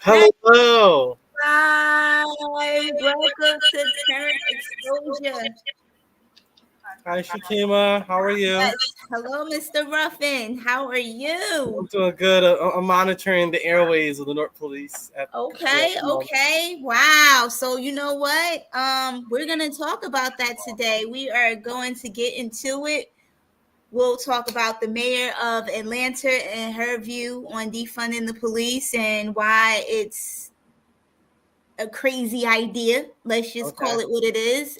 Hey, Hello. hi, welcome to Current Exposure. Hi, Shakima. How are you? Yes, hello, Mr. Ruffin. How are I'm you? doing good. I'm monitoring the airways of the Newark Police at Okay, the moment. okay. Wow. So you know what? We're gonna talk about that today. We are going to get into it. We'll talk about the mayor of Atlanta and her view on defunding the police and why it's a crazy idea. Let's just Okay. call it what it is.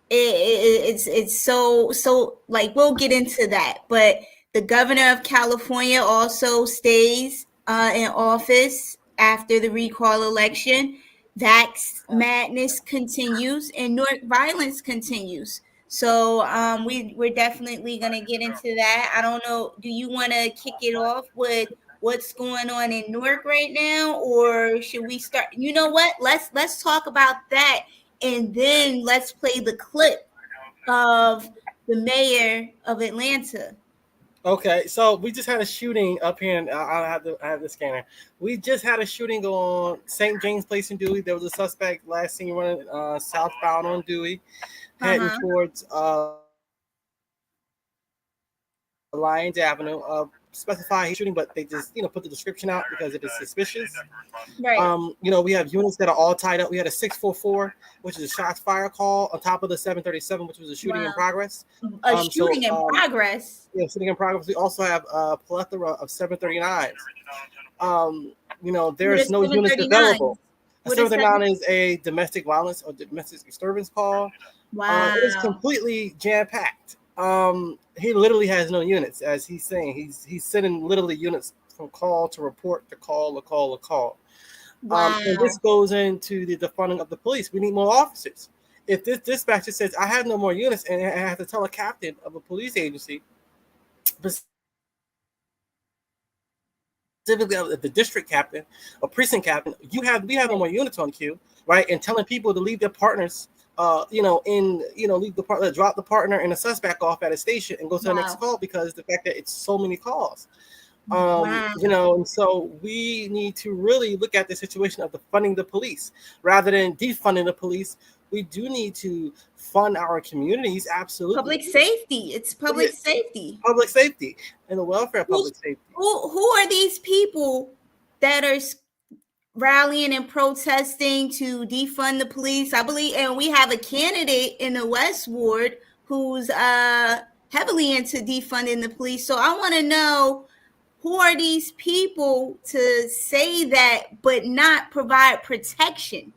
It's so like we'll get into that, but the governor of California also stays in office after the recall election. Vax madness continues and Newark violence continues. So we're definitely gonna get into that. I don't know. Do you want to kick it off with what's going on in Newark right now, or should we start? You know what? Let's talk about that and then let's play the clip of the mayor of Atlanta. Okay. So we just had a shooting up here, and I have the scanner. We just had a shooting on St. James Place in Dewey. There was a suspect last seen running southbound on Dewey, heading Uh-huh. towards Lyons Avenue. Specify he's shooting, but they just put the description out because it is suspicious. Right. We have units that are all tied up. We had a 644, which is a shots fire call, on top of the 737, which was a shooting in Wow. progress. A Um, so shooting in um, progress. Shooting in progress. We also have a plethora of 739s. What There's is no units 739? available. A What is 739 seven? is a domestic violence or domestic disturbance call. It is Wow. completely jam packed. He literally has no units, as he's saying. He's sending literally units from call to report to call to call to call. And this Wow. goes into the defunding of the police. We need more officers. If this dispatcher says, I have no more units, and I have to tell a captain of a police agency, specifically the district captain or precinct captain, we have no Right. more units on queue, right? And telling people to leave their partners, leave the partner, drop the partner and the suspect off at a station and go to the next Wow. call because the fact that it's so many calls. Wow. And so we need to really look at the situation of funding the police rather than defunding the police. We do need to fund our communities, absolutely. Public safety. It's Yeah, public safety. public safety and the welfare of Who's, public safety. who are these people that are rallying and protesting to defund the police? I believe, and we have a candidate in the West Ward who's heavily into defunding the police. So I want to know, who are these people to say that but not provide protection?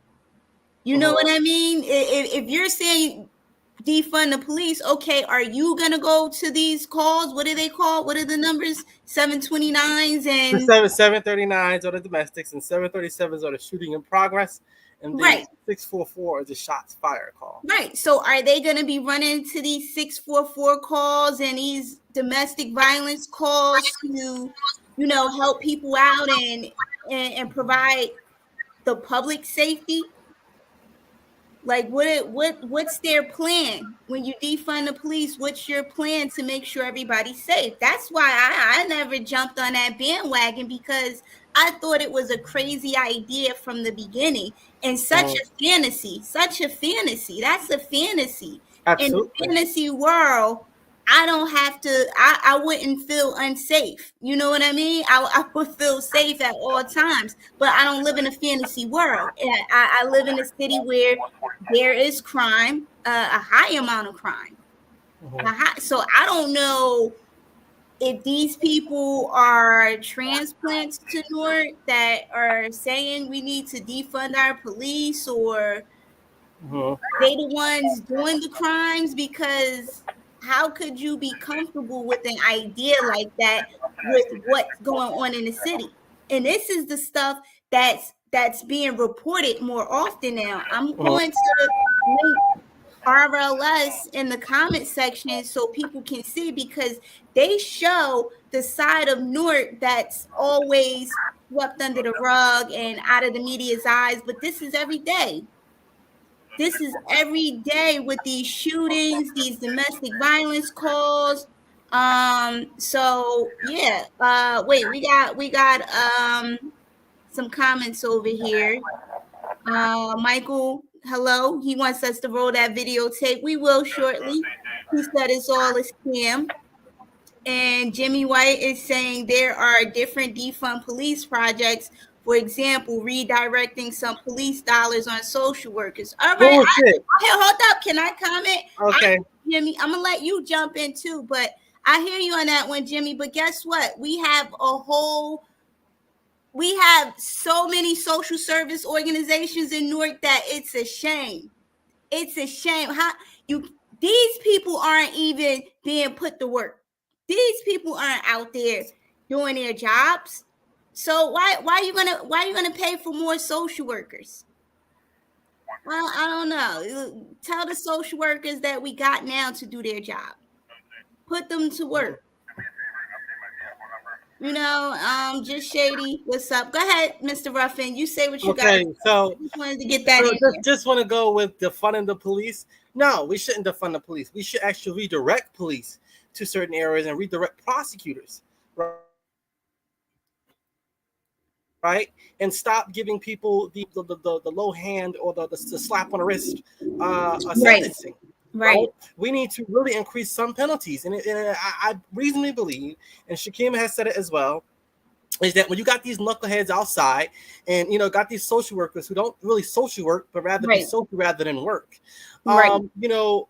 You know what Mhm. I mean? If you're saying defund the police, okay, are you gonna go to these calls? What are they called? What are the numbers? 729s The and 739s are the domestics, and 737s are the shooting in progress, and the right. 644 is the shots fire call. Right. So are they going to be running to these 644 calls and these domestic violence calls to, help people out and provide the public safety? Like what's their plan when you defund the police? What's your plan to make sure everybody's safe? That's why I never jumped on that bandwagon, because I thought it was a crazy idea from the beginning and such Mhm. a fantasy, such a fantasy. That's a fantasy. In a Absolutely. fantasy world, I don't have to, I wouldn't feel unsafe. You know what I mean? I would feel safe at all times, but I don't live in a fantasy world. And I live in a city where there is crime, a high amount of crime. Mhm. So I don't know if these people are transplants to Newark that are saying we need to defund our police, or Mhm. they the ones doing the crimes, because how could you be comfortable with an idea like that with what's going on in the city? And this is the stuff that's being reported more often now. I'm Mhm. going to link RLS in the comment section so people can see, because they show the side of Newark that's always swept under the rug and out of the media's eyes, but this is every day. This is every day with these shootings, these domestic violence calls. So yeah. Wait, we got some comments over here. Michael, hello. He wants us to roll that videotape. We will shortly. He said it's all a scam. And Jimmy White is saying there are different defund police projects. For example, redirecting some police dollars on social workers. All right, hold up. Can I comment? Okay. Jimmy, I'm gonna let you jump in too, but I hear you on that one, Jimmy. But guess what? We have so many social service organizations in Newark that it's a shame. It's a shame how these people aren't even being put to work. These people aren't out there doing their jobs. So why are you gonna pay for more social workers? Well, I don't know. Tell the social workers that we got now to do their job. Put them to work. Just shady. What's up? Go ahead, Mr. Ruffin. You say what you got. Okay, so I just wanted to get that just want to go with defunding the police. No, we shouldn't defund the police. We should actually redirect police to certain areas and redirect prosecutors, right? And stop giving people the low hand or the slap on the wrist sentencing. Right. We need to really increase some penalties. And I reasonably believe, and Shakima has said it as well, is that when you got these knuckleheads outside and, got these social workers who don't really social work, but rather be social rather than work, we're going to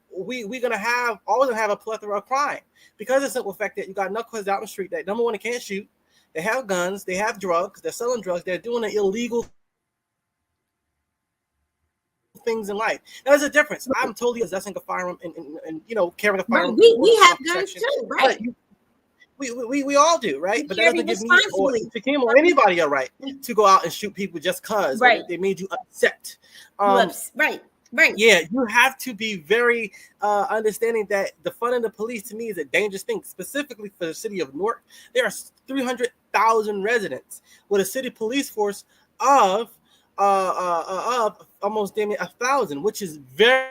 always have a plethora of crime because of the simple fact that you got knuckleheads out in the street that, number one, they can't shoot. They have guns. They have drugs. They're selling drugs. They're doing the illegal things in life. Now, there's a difference. I'm totally possessing a firearm and carrying a firearm. We have guns too, right? We all do, right? But that doesn't give me or anybody a right to go out and shoot people just because they made you upset. Right. Yeah, you have to be very understanding that defunding the police to me is a dangerous thing, specifically for the city of Newark. There are 300,000 residents with a city police force of almost 1,000, which is very,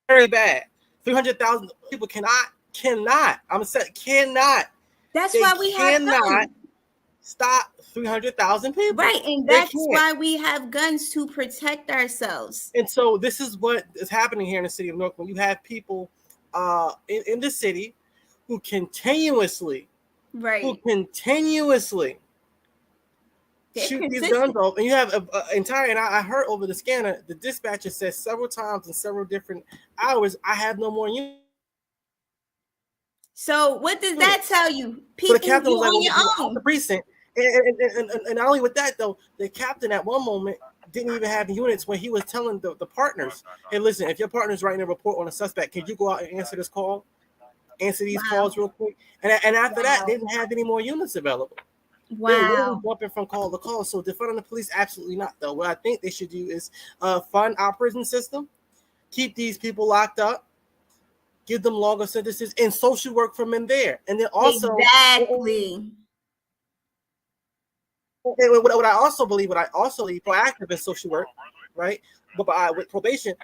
very bad. 300,000 people cannot. I'm saying cannot. That's why we have stop 300,000 people. Right, and that's why we have guns to protect ourselves. And so this is what is happening here in the city of Newark when you have people in the city who continuously shoot these guns off, and you have an entire. And I heard over the scanner, the dispatcher says several times in several different hours, "I have no more units." So what does that tell you? People, so the captain was like, on your own. The precinct, and not only with that though, the captain at one moment didn't even have the units when he was telling the partners, "Hey, listen, if your partner's writing a report on a suspect, can you go out and answer this call? Answer these calls real quick." And after that, they didn't have any more units available. Wow. They're literally jumping from call to call. So defunding the police, absolutely not, though. What I think they should do is fund our prison system, keep these people locked up, give them longer sentences, and social work from in there. And then also what I also believe proactive in social work, right? But with probation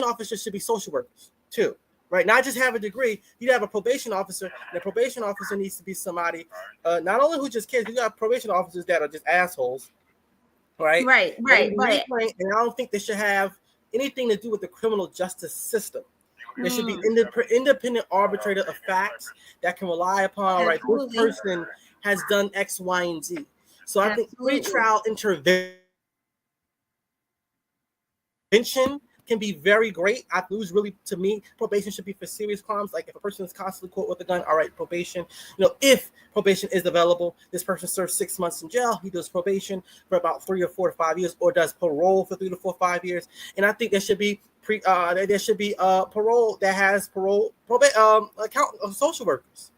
officers should be social workers too. Right, not just have a degree. You have a probation officer, and the probation officer needs to be somebody, not only who just cares. You got probation officers that are just assholes, right? Right. And I don't think they should have anything to do with the criminal justice system. There should be independent arbitrator of facts that can rely upon. Right, this person has done X, Y, and Z. So I think pretrial intervention can be very great. I lose really, to me, probation should be for serious crimes. Like if a person is constantly caught with a gun, all right, probation. If probation is available, this person serves 6 months in jail. He does probation for about 3 or 4 to 5 years, or does parole for 3 to 4, 5 years. And I think there should be parole that has social workers.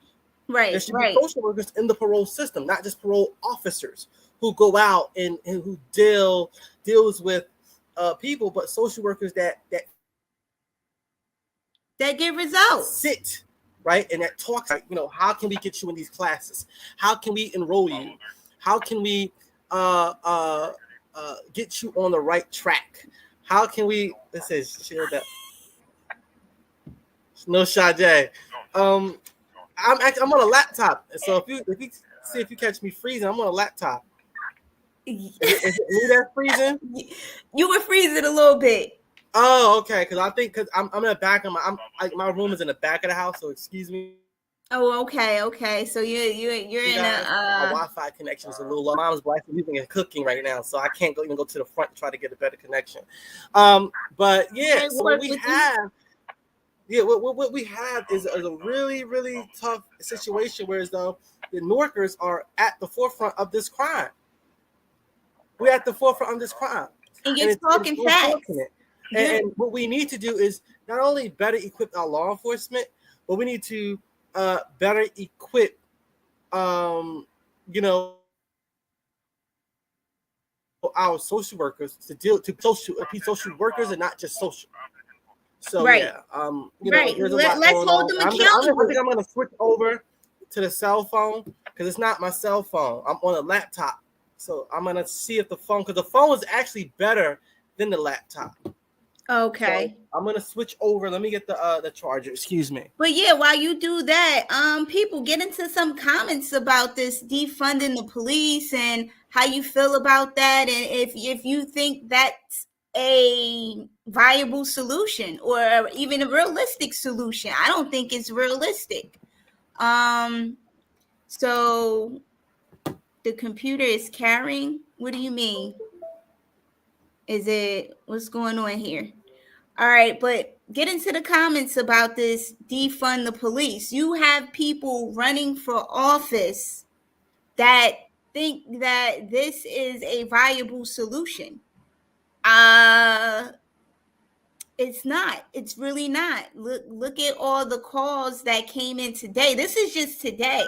Right. There should be social workers in the parole system, not just parole officers who go out and who deals with people, but social workers that get results. Sit right and that talks. Like, how can we get you in these classes? How can we enroll you? How can we get you on the right track? How can we? This is Sheila. No, Sade. I'm on a laptop, so if you see if you catch me freezing. I'm on a laptop. Is it me that's freezing? You were freezing a little bit. Oh, okay. Because I'm in the back of my room is in the back of the house. So excuse me. Oh, okay. So you're in my Wi-Fi connection is a little low. Mom's wife is leaving and cooking right now, so I can't even go to the front to try to get a better connection. But yeah, so what we have is a really, really tough situation, whereas though the Newarkers are at the forefront of this crime. We're at the forefront of this crime. And you're talking facts. And what we need to do is not only better equip our law enforcement, but we need to better equip, our social workers to be social workers and not just social. So yeah, there's a lot Let's going hold on. them accountable. I think I'm gonna switch over to the cell phone because it's not my cell phone. I'm on a laptop, so I'm gonna see if the phone, because the phone is actually better than the laptop. Okay. So I'm gonna switch over. Let me get the charger. Excuse me. But yeah, while you do that, people get into some comments about this defunding the police and how you feel about that, and if you think that's a viable solution or even a realistic solution. I don't think it's realistic. So the computer is carrying. What do you mean? What's going on here? All right, but get into the comments about this defund the police. You have people running for office that think that this is a viable solution. It's not. It's really not. Look at all the calls that came in today. This is just today.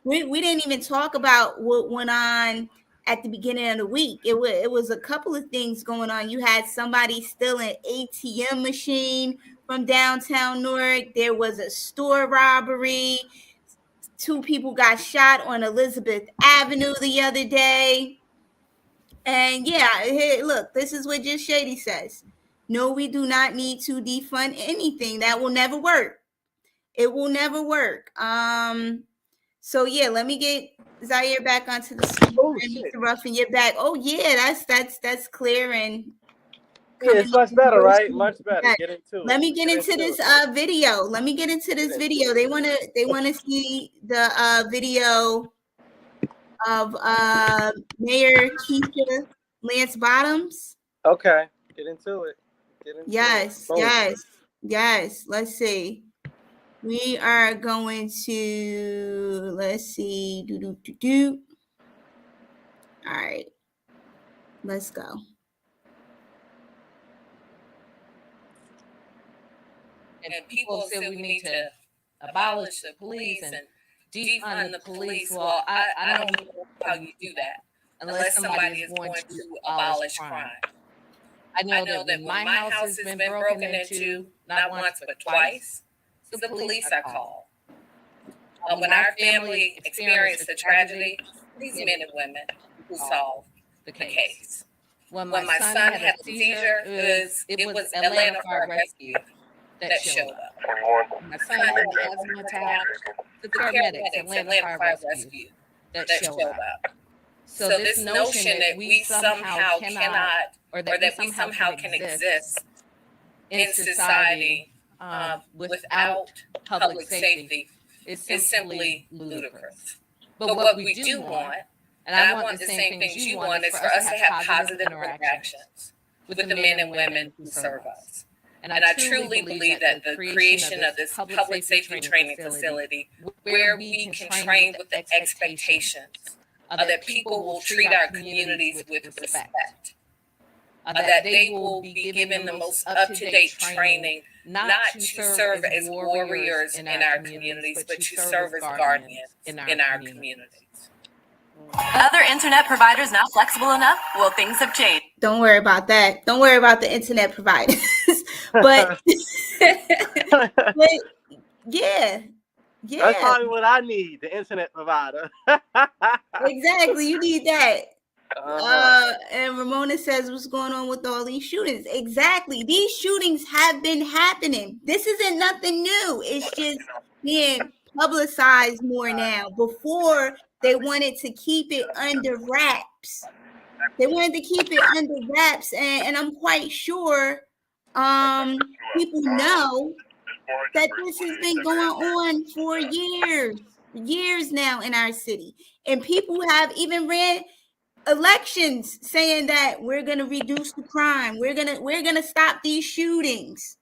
We didn't even talk about what went on at the beginning of the week. It was a couple of things going on. You had somebody steal an ATM machine from downtown Newark. There was a store robbery. 2 people got shot on Elizabeth Avenue the other day. And yeah, hey, look, this is what Just Shady says. No, we do not need to defund anything. That will never work. It will never work. So yeah, let me get Zaire back onto the screen. Mr. Ruffin, you're back. Oh yeah, that's clear and yeah, it's much better, right? Much better. Get into it. Let me get into this video. Let me get into this video. They wanna see the video of Mayor Keisha Lance Bottoms. Okay, get into it. Yes. Let's see. We are going to, let's see. All right. Let's go. And people say we need to abolish the police and defund the police. Well, I don't know how you do that unless somebody is going to abolish crime. I know that when my house has been broken into, not once but twice, the police are called. When our family experienced a tragedy, these men and women who solved the case. When my son had a seizure, it was Atlanta Fire Rescue that showed up. My son had an asthma attack, the paramedics, Atlanta Fire Rescue that showed up. So this notion that we somehow cannot, or that we somehow can exist in society without public safety is simply ludicrous. But what we do want, and I want the same things you want, is for us to have positive interactions with the men and women who serve us. And I truly believe that the creation of this public safety training facility, where we can train with the expectations that people will treat our communities with respect, that they will be given the most up-to-date training, not to serve as warriors in our communities, but to serve as guardians in our communities. Other internet providers not flexible enough? Well, things have changed. Don't worry about that. Don't worry about the internet providers. but yeah. That's probably what I need, the internet provider. Exactly. You need that. And Ramona says, what's going on with all these shootings? Exactly. These shootings have been happening. This isn't nothing new. It's just being publicized more now. Before, they wanted to keep it under wraps. They wanted to keep it under wraps, and I'm quite sure people know that this has been going on for years now in our city. And people have even ran elections saying that we're going to reduce the crime. We're going to stop these shootings.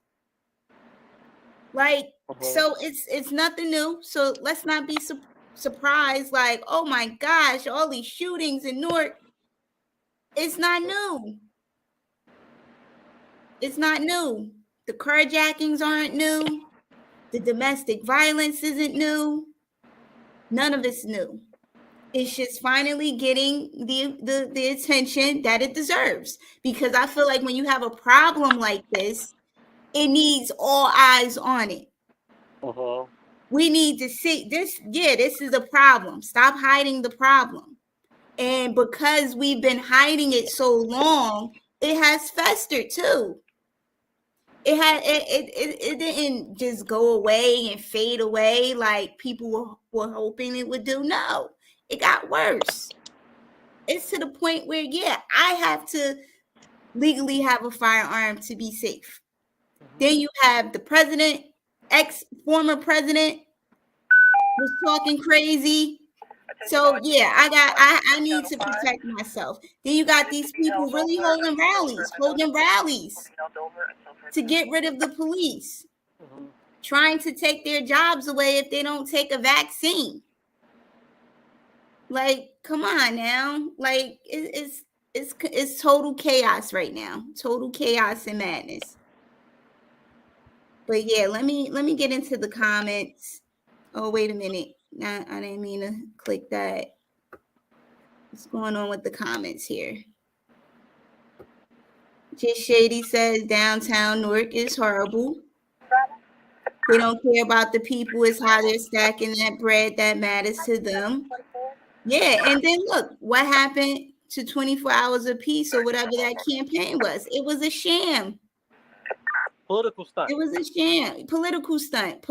Like, so it's nothing new. So let's not be surprised. Like, oh my gosh, all these shootings in Newark. It's not new. It's not new. The carjackings aren't new. The domestic violence isn't new. None of it's new. It's just finally getting the attention that it deserves. Because I feel like when you have a problem like this, it needs all eyes on it. We need to see this. Yeah, this is a problem. Stop hiding the problem. And because we've been hiding it so long, it has festered too. It didn't just go away and fade away like people were hoping it would do. No, it got worse. It's to the point where, yeah, I have to legally have a firearm to be safe. Then you have the president, former president, was talking crazy. So yeah, I need to protect myself. Then you got these people really holding rallies to get rid of the police, trying to take their jobs away if they don't take a vaccine. Like, come on now. Like, it's total chaos right now. Total chaos and madness. But yeah, let me get into the comments. Oh, wait a minute. I didn't mean to click that. What's going on with the comments here? Just Shady says downtown Newark is horrible. They don't care about the people. It's how they're stacking that bread that matters to them. Yeah, and then look, what happened to 24 Hours of Peace or whatever that campaign was? It was a sham. Political stunt. It was a sham. Political stunt.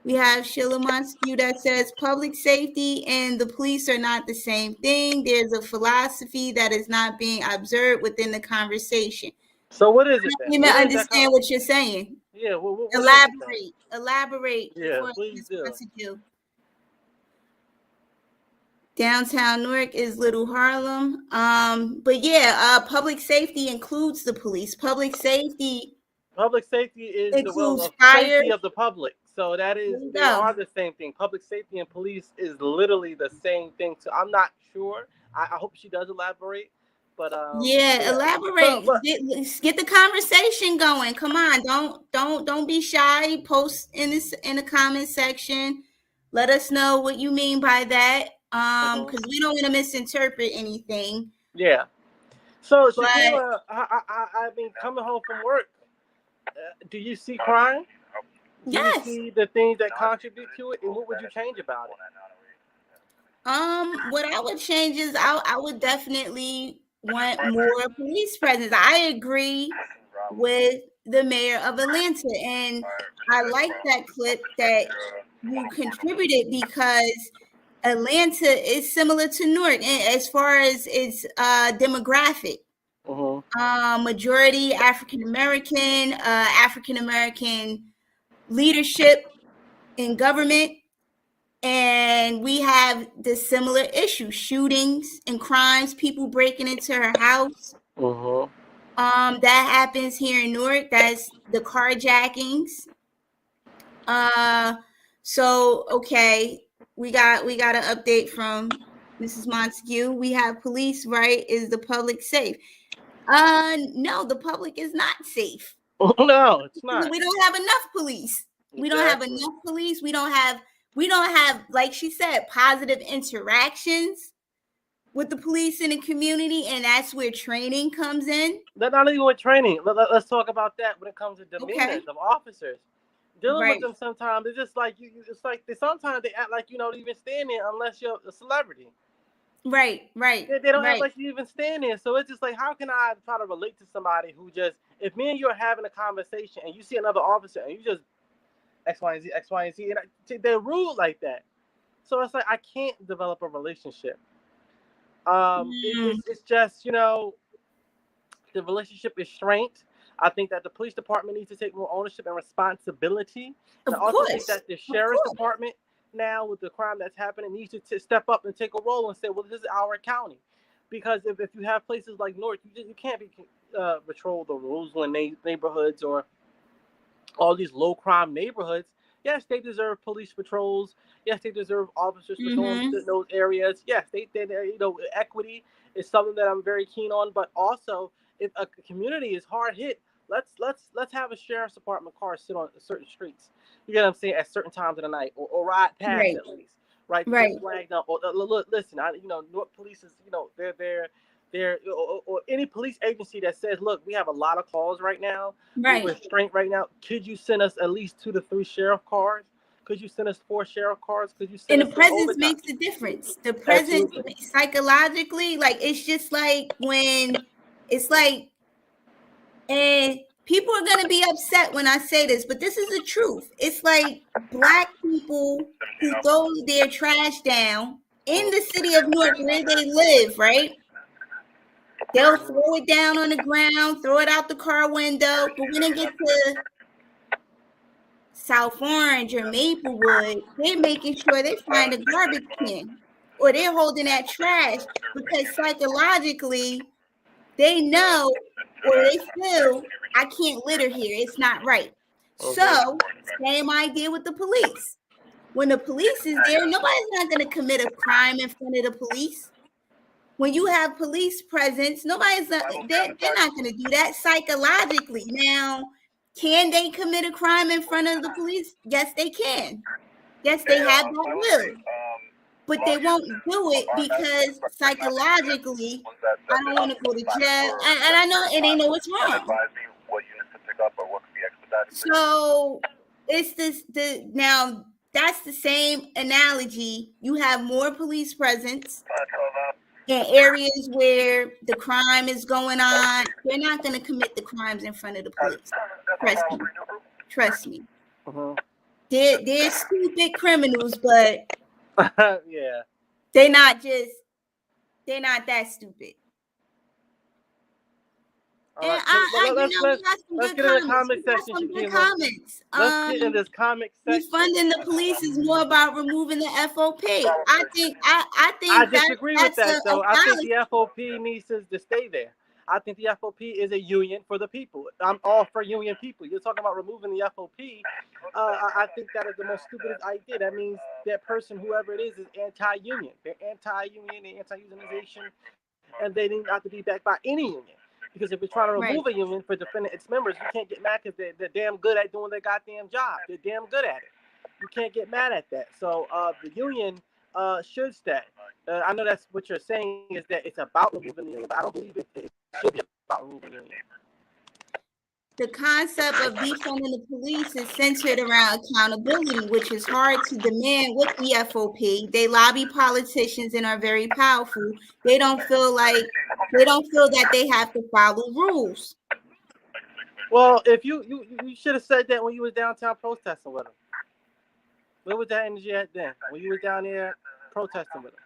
We have Sheila Montague that says public safety and the police are not the same thing. There's a philosophy that is not being observed within the conversation. So what is it? I don't even understand what you're saying. Yeah. What Elaborate. Yeah, please do. Downtown Newark is Little Harlem. But yeah, public safety includes the police. Public safety is includes the safety of the public. So they are the same thing. Public safety and police is literally the same thing. So I'm not sure. I hope she does elaborate. But elaborate. Get the conversation going. Come on, don't be shy. Post in the comment section. Let us know what you mean by that. Because we don't want to misinterpret anything. Yeah. So Sheila, I've been coming home from work. Do you see crime? Yes. Do you see the things that contribute to it, and what would you change about it? What I would change is I would definitely want more police presence. I agree with the mayor of Atlanta, and I like that clip that you contributed because Atlanta is similar to Newark as far as its demographic. Majority African American leadership in government, and we have the similar issue: shootings and crimes, people breaking into her house. That happens here in Newark. That's the carjackings. So okay, we got an update from Mrs. Montague. We have police, right? Is the public safe? No, the public is not safe. No, it's not. We don't have enough police. We don't have enough police. We don't have, like she said, positive interactions with the police in the community, and that's where training comes in. Not even with training. Let's talk about that when it comes to demeanor of officers. Dealing with them sometimes, it's just like it's like sometimes they act like you don't even stand there unless you're a celebrity. Right. They don't act like you even stand there. So it's just like, how can I try to relate to somebody who just, if me and you are having a conversation and you see another officer and you just X, Y, and Z, and they're rude like that. So it's like I can't develop a relationship. Mm, It's just, you know, the relationship is strained. I think that the police department needs to take more ownership and responsibility. And I of also think course. that the Of sheriff's course. department now with the crime that's happening needs to step up and take a role and say, well, this is our county. Because if you have places like Newark, you can't be patrol the Roseland neighborhoods or all these low crime neighborhoods. Yes, they deserve police patrols. Yes, they deserve officers patrolling Mm-hmm. those areas. Yes, they you know, equity is something that I'm very keen on. But also, if a community is hard hit, let's have a sheriff's department car sit on certain streets. You get what I'm saying? At certain times of the night, or ride past Right. at least, right? To get Right. flagged up. Or look, listen, you know, Newark police is, you know, they're or any police agency that says, look, we have a lot of calls right now. We're Right. strained right now. Could you send us at least 2 to 3 sheriff cars? Could you send us 4 sheriff cars? Could you send And us the some presence overtime? makes a difference. The presence Absolutely. psychologically, like it's just like when it's like, and people are gonna be upset when I say this, but this is the truth. It's like Black people who throw their trash down in the city of Newark where they live, right? They'll throw it down on the ground, throw it out the car window, but when they get to South Orange or Maplewood, they're making sure they find a garbage can or they're holding that trash because psychologically they know or they feel I can't litter here. It's not right. So, same idea with the police. When the police is there, nobody's not going to commit a crime in front of the police. When you have police presence, they're not going to do that psychologically. Now, can they commit a crime in front of the police? Yes, they can. Yes, they have that will, but they won't do it because psychologically, I don't want to go to jail, and I know, and they know it's wrong. So it's now that's the same analogy. You have more police presence in areas where the crime is going on. They're not going to commit the crimes in front of the police. Trust me. Trust me. They're stupid criminals, but Yeah. they're not that stupid. All And right. we got some Let's good get in the comments. comment We got section, some good Shakima. comments. Let's get in this comic section. Defunding the police is more about removing the FOP. I think I disagree with that's that, a though. I think fallacy. the FOP needs to stay there. I think the FOP is a union for the people. I'm all for union people. You're talking about removing the FOP. I think that is the most stupidest idea. That means that person, whoever it is anti-union. They're anti-union, they're anti-unionization, and they need not to be backed by any union. Because if you're trying to remove Right. a union for defending its members, you can't get mad because they're damn good at doing their goddamn job. They're damn good at it. You can't get mad at that. So the union should stay. I know that's what you're saying is that it's about removing the union, but I don't believe it should be about removing the union. The concept of defunding the police is centered around accountability, which is hard to demand with the FOP. They lobby politicians and are very powerful. They don't feel that they have to follow rules. Well, if you should have said that when you was downtown protesting with them. Where was that energy at then? When you was down there protesting with them?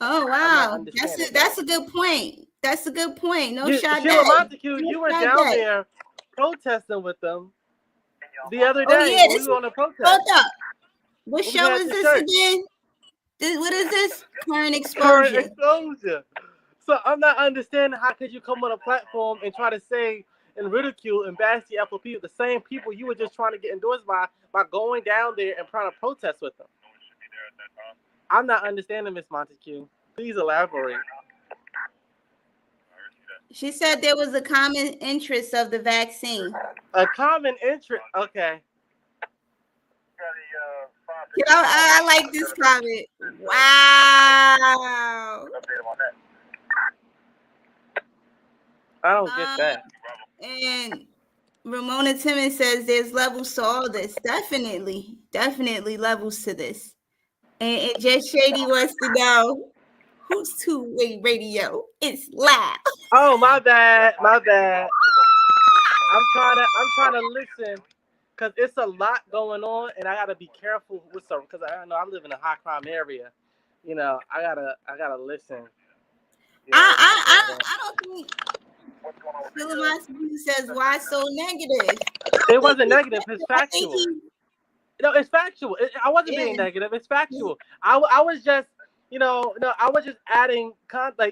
Oh wow, that's a good point. That's a good point. No shot. Sheila Montague, you were down there protesting with them the other day. Oh yeah, we were on a protest. Hold up. What show is this again? What is this? Current exposure. So I'm not understanding how could you come on a platform and try to say and ridicule and bash the FOP with the same people you were just trying to get endorsed by going down there and trying to protest with them. I'm not understanding, Miss Montague. Please elaborate. She said there was a common interest of the vaccine. A common interest. Okay. I like this comment. Wow. I don't get that. And Ramona Timmons says there's levels to all this. Definitely levels to this. And Just Shady wants to know who's two-way radio. It's loud. Oh, my bad. I'm trying to listen because it's a lot going on, and I gotta be careful with some because I know I live in a high crime area. I gotta listen. I don't think Sheila Montague says why so negative. It wasn't negative. It's I think factual. No, it's factual. I wasn't being negative. It's factual. I was just, no, I was just adding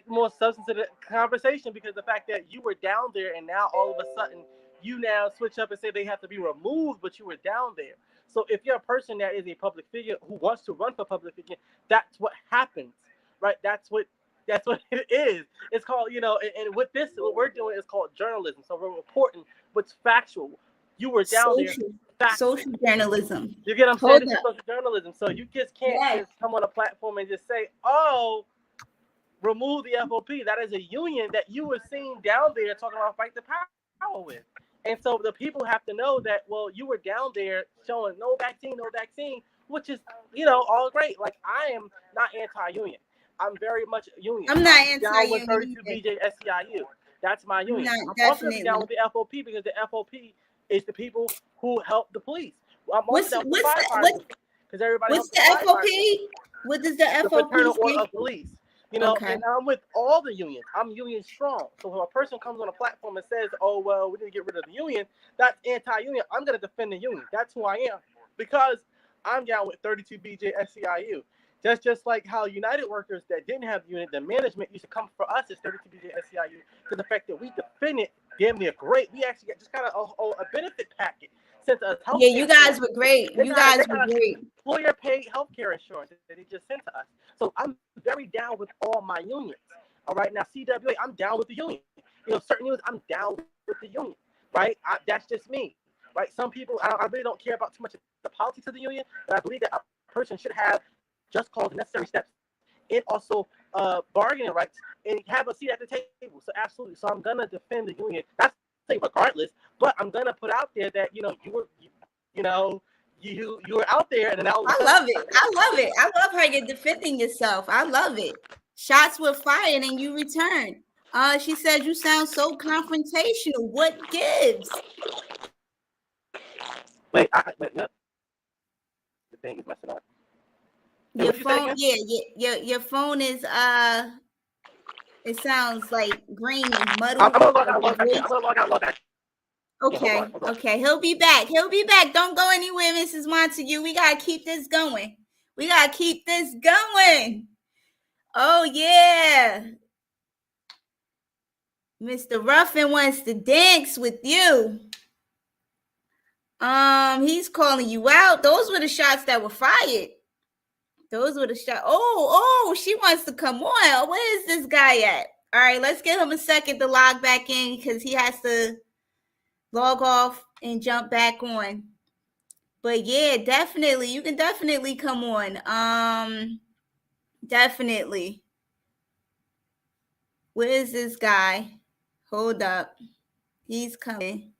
more substance to the conversation because the fact that you were down there and now all of a sudden you now switch up and say they have to be removed, but you were down there. So if you're a person that is a public figure who wants to run for public figure, that's what happens, right? That's what it is. It's called, and with this, what we're doing is called journalism. So we're reporting what's factual. You were down there. Social journalism. You get what I'm saying? This is social journalism. So you just can't just come on a platform and just say, oh, remove the FOP. That is a union that you were seen down there talking about fight the power with. And so the people have to know that, well, you were down there showing no vaccine, which is, all great. Like, I am not anti-union. I'm very much union. I'm not anti-union. Down with 32 BJ SEIU. That's my union. I'm also down with the FOP because the FOP is the people who help the police. I'm also down with firefighters because everybody. What's the FOP? What does the FOP The Fraternal Order of Police. Okay. And I'm with all the unions. I'm union strong. So when a person comes on a platform and says, oh, well, we need to get rid of the union, that's anti-union. I'm going to defend the union. That's who I am because I'm down with 32 BJ SEIU. That's just like how United Workers that didn't have the union, the management used to come for us as 32 BJ SEIU to the fact that we defended damn near great. We actually just got a benefit package. Sent us health you guys were great. You guys were great. Employer paid healthcare insurance that they just sent to us. So I'm very down with all my unions. All right, now CWA, I'm down with the union. Certain unions, I'm down with the union. Right, that's just me. Right, some people, I really don't care about too much of the politics of the union, but I believe that a person should have just cause necessary steps and also bargaining rights and have a seat at the table. So absolutely. So I'm gonna defend the union. That's regardless, but I'm gonna put out there that you were out there and now I love it. I love how you're defending yourself. I love it. Shots were fired and you returned. She said you sound so confrontational. What gives? Wait, no. The thing is messing up. Your phone, your phone is it sounds like green and muddled. Okay, he'll be back. Don't go anywhere, Mrs. Montague. We gotta keep this going. Oh yeah. Mr. Ruffin wants to dance with you. He's calling you out. Those were the shots that were fired. Oh, she wants to come on. Where is this guy at? All right, let's give him a second to log back in because he has to log off and jump back on. But yeah, definitely. You can definitely come on. Definitely. Where is this guy? Hold up. He's coming.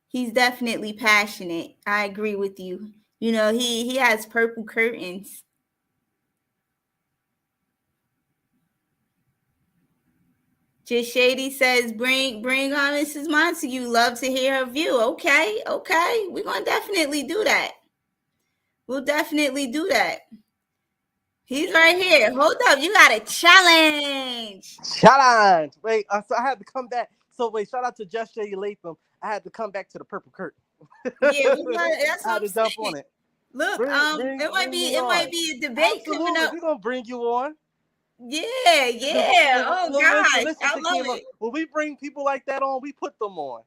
He's definitely passionate. I agree with you. He has purple curtains. Just Shady says, bring on Mrs. Montague. Love to hear her view. Okay. We're going to definitely do that. We'll definitely do that. He's right here. Hold up. You got a challenge. Wait, so I had to come back. So wait, shout out to Just Shady Latham. I had to come back to the purple curtain. Yeah, that's I had to jump on it. Look, it might be a debate coming up. We're gonna bring you on. Yeah. Oh gosh, I love it. When we bring people like that on, we put them on.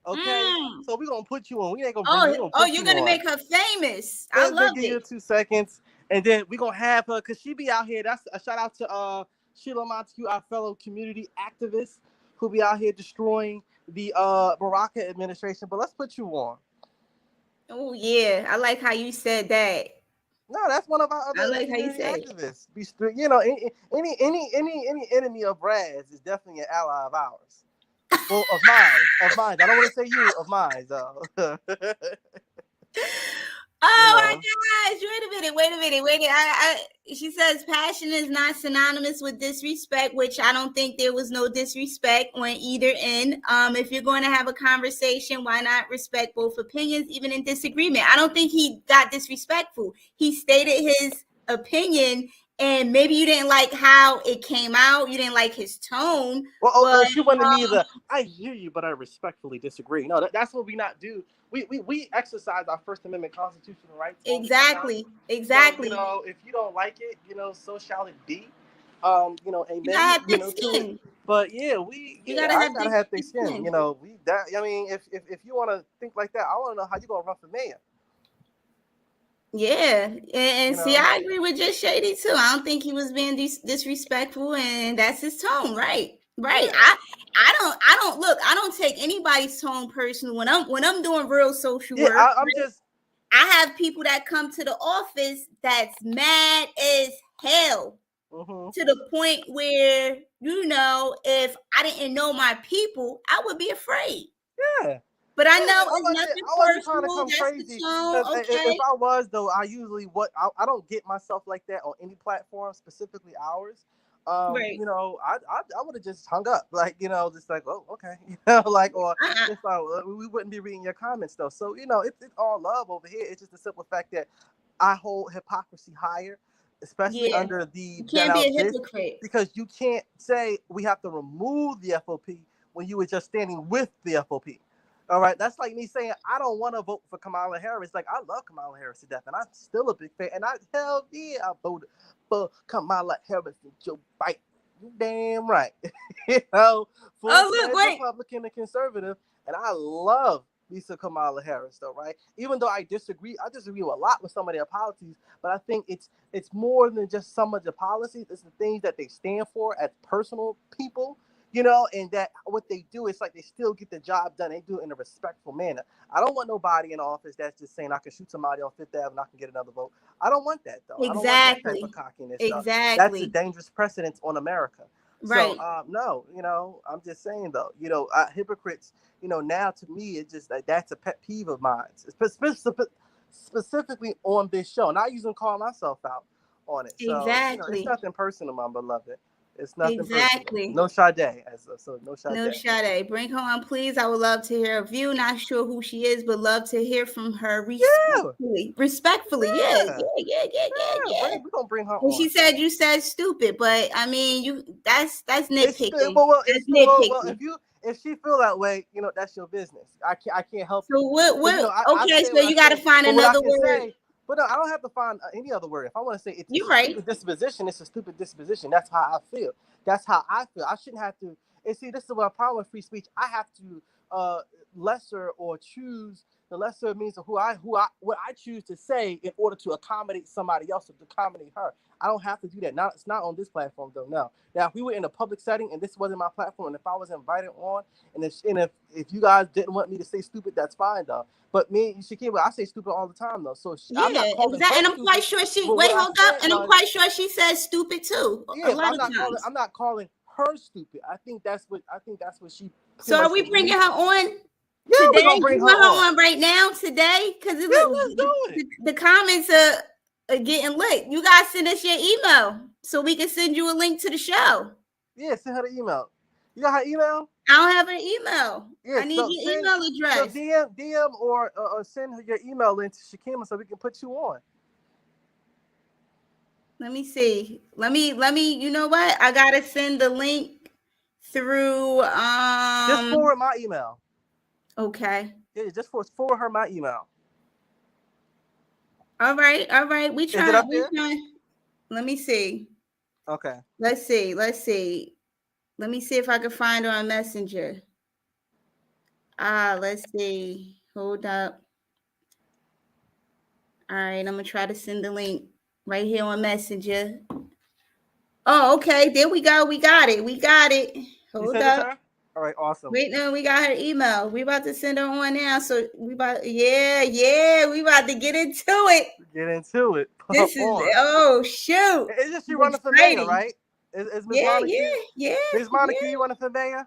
Okay, so we're gonna put you on. We ain't gonna bring you. You're gonna make her famous. I love it. Give you 2 seconds, and then we're gonna have her because she be out here. That's a shout out to Sheila Montague, our fellow community activist, who be out here destroying the Baraka administration. But let's put you on. Oh yeah, I like how you said that. No, that's one of our other activists. Any enemy of Raz is definitely an ally of ours. Well, of mine. I don't want to say you, of mine, though. Oh my know. gosh! Wait a minute. She says passion is not synonymous with disrespect, which I don't think there was no disrespect on either end. If you're going to have a conversation, why not respect both opinions, even in disagreement? I don't think he got disrespectful. He stated his opinion, and maybe you didn't like how it came out. You didn't like his tone. Well, she wanted me to. I hear you, but I respectfully disagree. No, that's what we not do. We exercise our First Amendment constitutional rights. Exactly. So, if you don't like it, so shall it be. Amen. You gotta have thick skin. But yeah, I gotta have thick skin. skin. If you want to think like that, I want to know how you gonna run for mayor. Yeah, and see, I agree with just Shady too. I don't think he was being disrespectful, and that's his tone, right? Yeah. I don't take anybody's tone personal when I'm doing real social work. I have people that come to the office that's mad as hell to the point where if I didn't know my people, I would be afraid. Yeah. But I know it's nothing personal. Trying to come crazy. If I was, though, I usually I don't get myself like that on any platform, specifically ours. Right. I would have just hung up, just like, oh, okay, just like we wouldn't be reading your comments though. So it's all love over here. It's just the simple fact that I hold hypocrisy higher, especially under the. You can't be a hypocrite because you can't say we have to remove the FOP when you were just standing with the FOP. All right, that's like me saying I don't want to vote for Kamala Harris. Like, I love Kamala Harris to death, and I'm still a big fan. And I voted for Kamala Harris and Joe Biden. You damn right. Republican and conservative, and I love Lisa Kamala Harris, though, right? Even though I disagree with a lot with some of their policies, but I think it's more than just some of the policies. It's the things that they stand for as personal people. And that what they do is like they still get the job done. They do it in a respectful manner. I don't want nobody in office that's just saying I can shoot somebody on Fifth Avenue and I can get another vote. I don't want that, though. Exactly. I don't want that type of cockiness. Exactly. That's a dangerous precedent on America. Right. So, no, I'm just saying, though, hypocrites, now to me, it's just that's a pet peeve of mine, specifically on this show. And I usually call myself out on it. So, exactly. It's nothing personal, my beloved. It's nothing exactly. Personal. No Sade. No Sade. No Sade. Bring her on, please. I would love to hear a view. Not sure who she is, but love to hear from her respectfully. Respectfully, yeah. We're gonna bring her on. She said you said stupid, but I mean, that's nitpicking. That's nitpicking. Well, if she feel that way, that's your business. I can't help. So what? So you got to find another word. But no, I don't have to find any other word. If I want to say it's stupid disposition, it's a stupid disposition. That's how I feel. I shouldn't have to. And see, this is what problem with free speech. I have to lesser or choose. The lesser means of what I choose to say in order to accommodate somebody else or to accommodate her. I don't have to do that. Now, it's not on this platform, though. Now, if we were in a public setting and this wasn't my platform, and if I was invited on, and if you guys didn't want me to say stupid, that's fine, though. But me, Shakira, I say stupid all the time, though. So I'm not exactly. And I'm quite sure I'm quite sure she says stupid too. Yeah, I'm not calling her stupid. I think that's what she. So are we bringing her on? Yeah, today? We're gonna bring her on right now today because the comments are getting lit. You guys send us your email so we can send you a link to the show. Yeah, send her the email. You got her email? I don't have her email. Yeah, I need your email address. So DM or send her your email link to Shakima so we can put you on. Let me see. Let me. You know what? I gotta send the link through. Just forward my email. Okay. Yeah, just forward her my email. All right. We trying. Let me see. Okay. Let's see. Let me see if I can find her on Messenger. Let's see. Hold up. All right, I'm gonna try to send the link right here on Messenger. Oh, okay. There we go. We got it. Hold up. All right, awesome. Wait, no, we got her email. We about to send her on now. So we about to get into it. This is shoot. It's just you running for mayor, right? Is Ms. Montague? Ms. Montague, you running for mayor?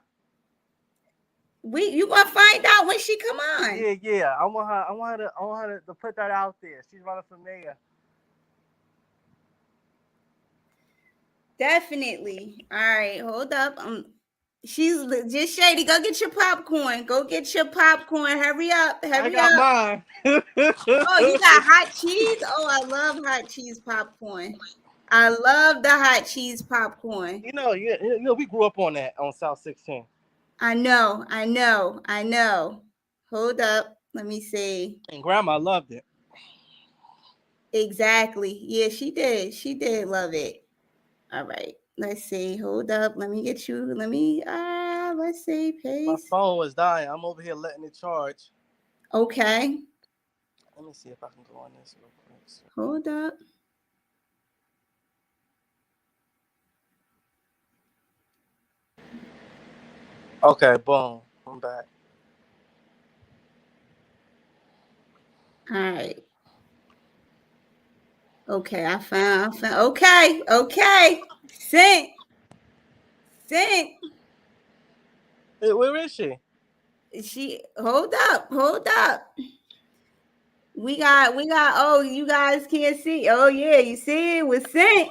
You gonna find out when she come on. on. Yeah. I want her to put that out there. She's running for mayor. Definitely. All right, hold up. She's just Shady. Go get your popcorn. Go get your popcorn. Hurry up. I Hurry got up. mine. Oh, you got hot cheese? Oh, I love hot cheese popcorn. I love the hot cheese popcorn. You know, we grew up on that on South 16. I know. Hold up. Let me see. And Grandma loved it. Exactly. Yeah, she did. She did love it. All right. Let's see. Hold up. Let me get you. Let's see. Paste. My phone was dying. I'm over here letting it charge. Okay. Let me see if I can go on this real quick. Hold up. Okay, boom. I'm back. All right. Okay, I found. Okay. Sent. Where is she? She hold up. We got. Oh, you guys can't see. Oh yeah, you see it was sent.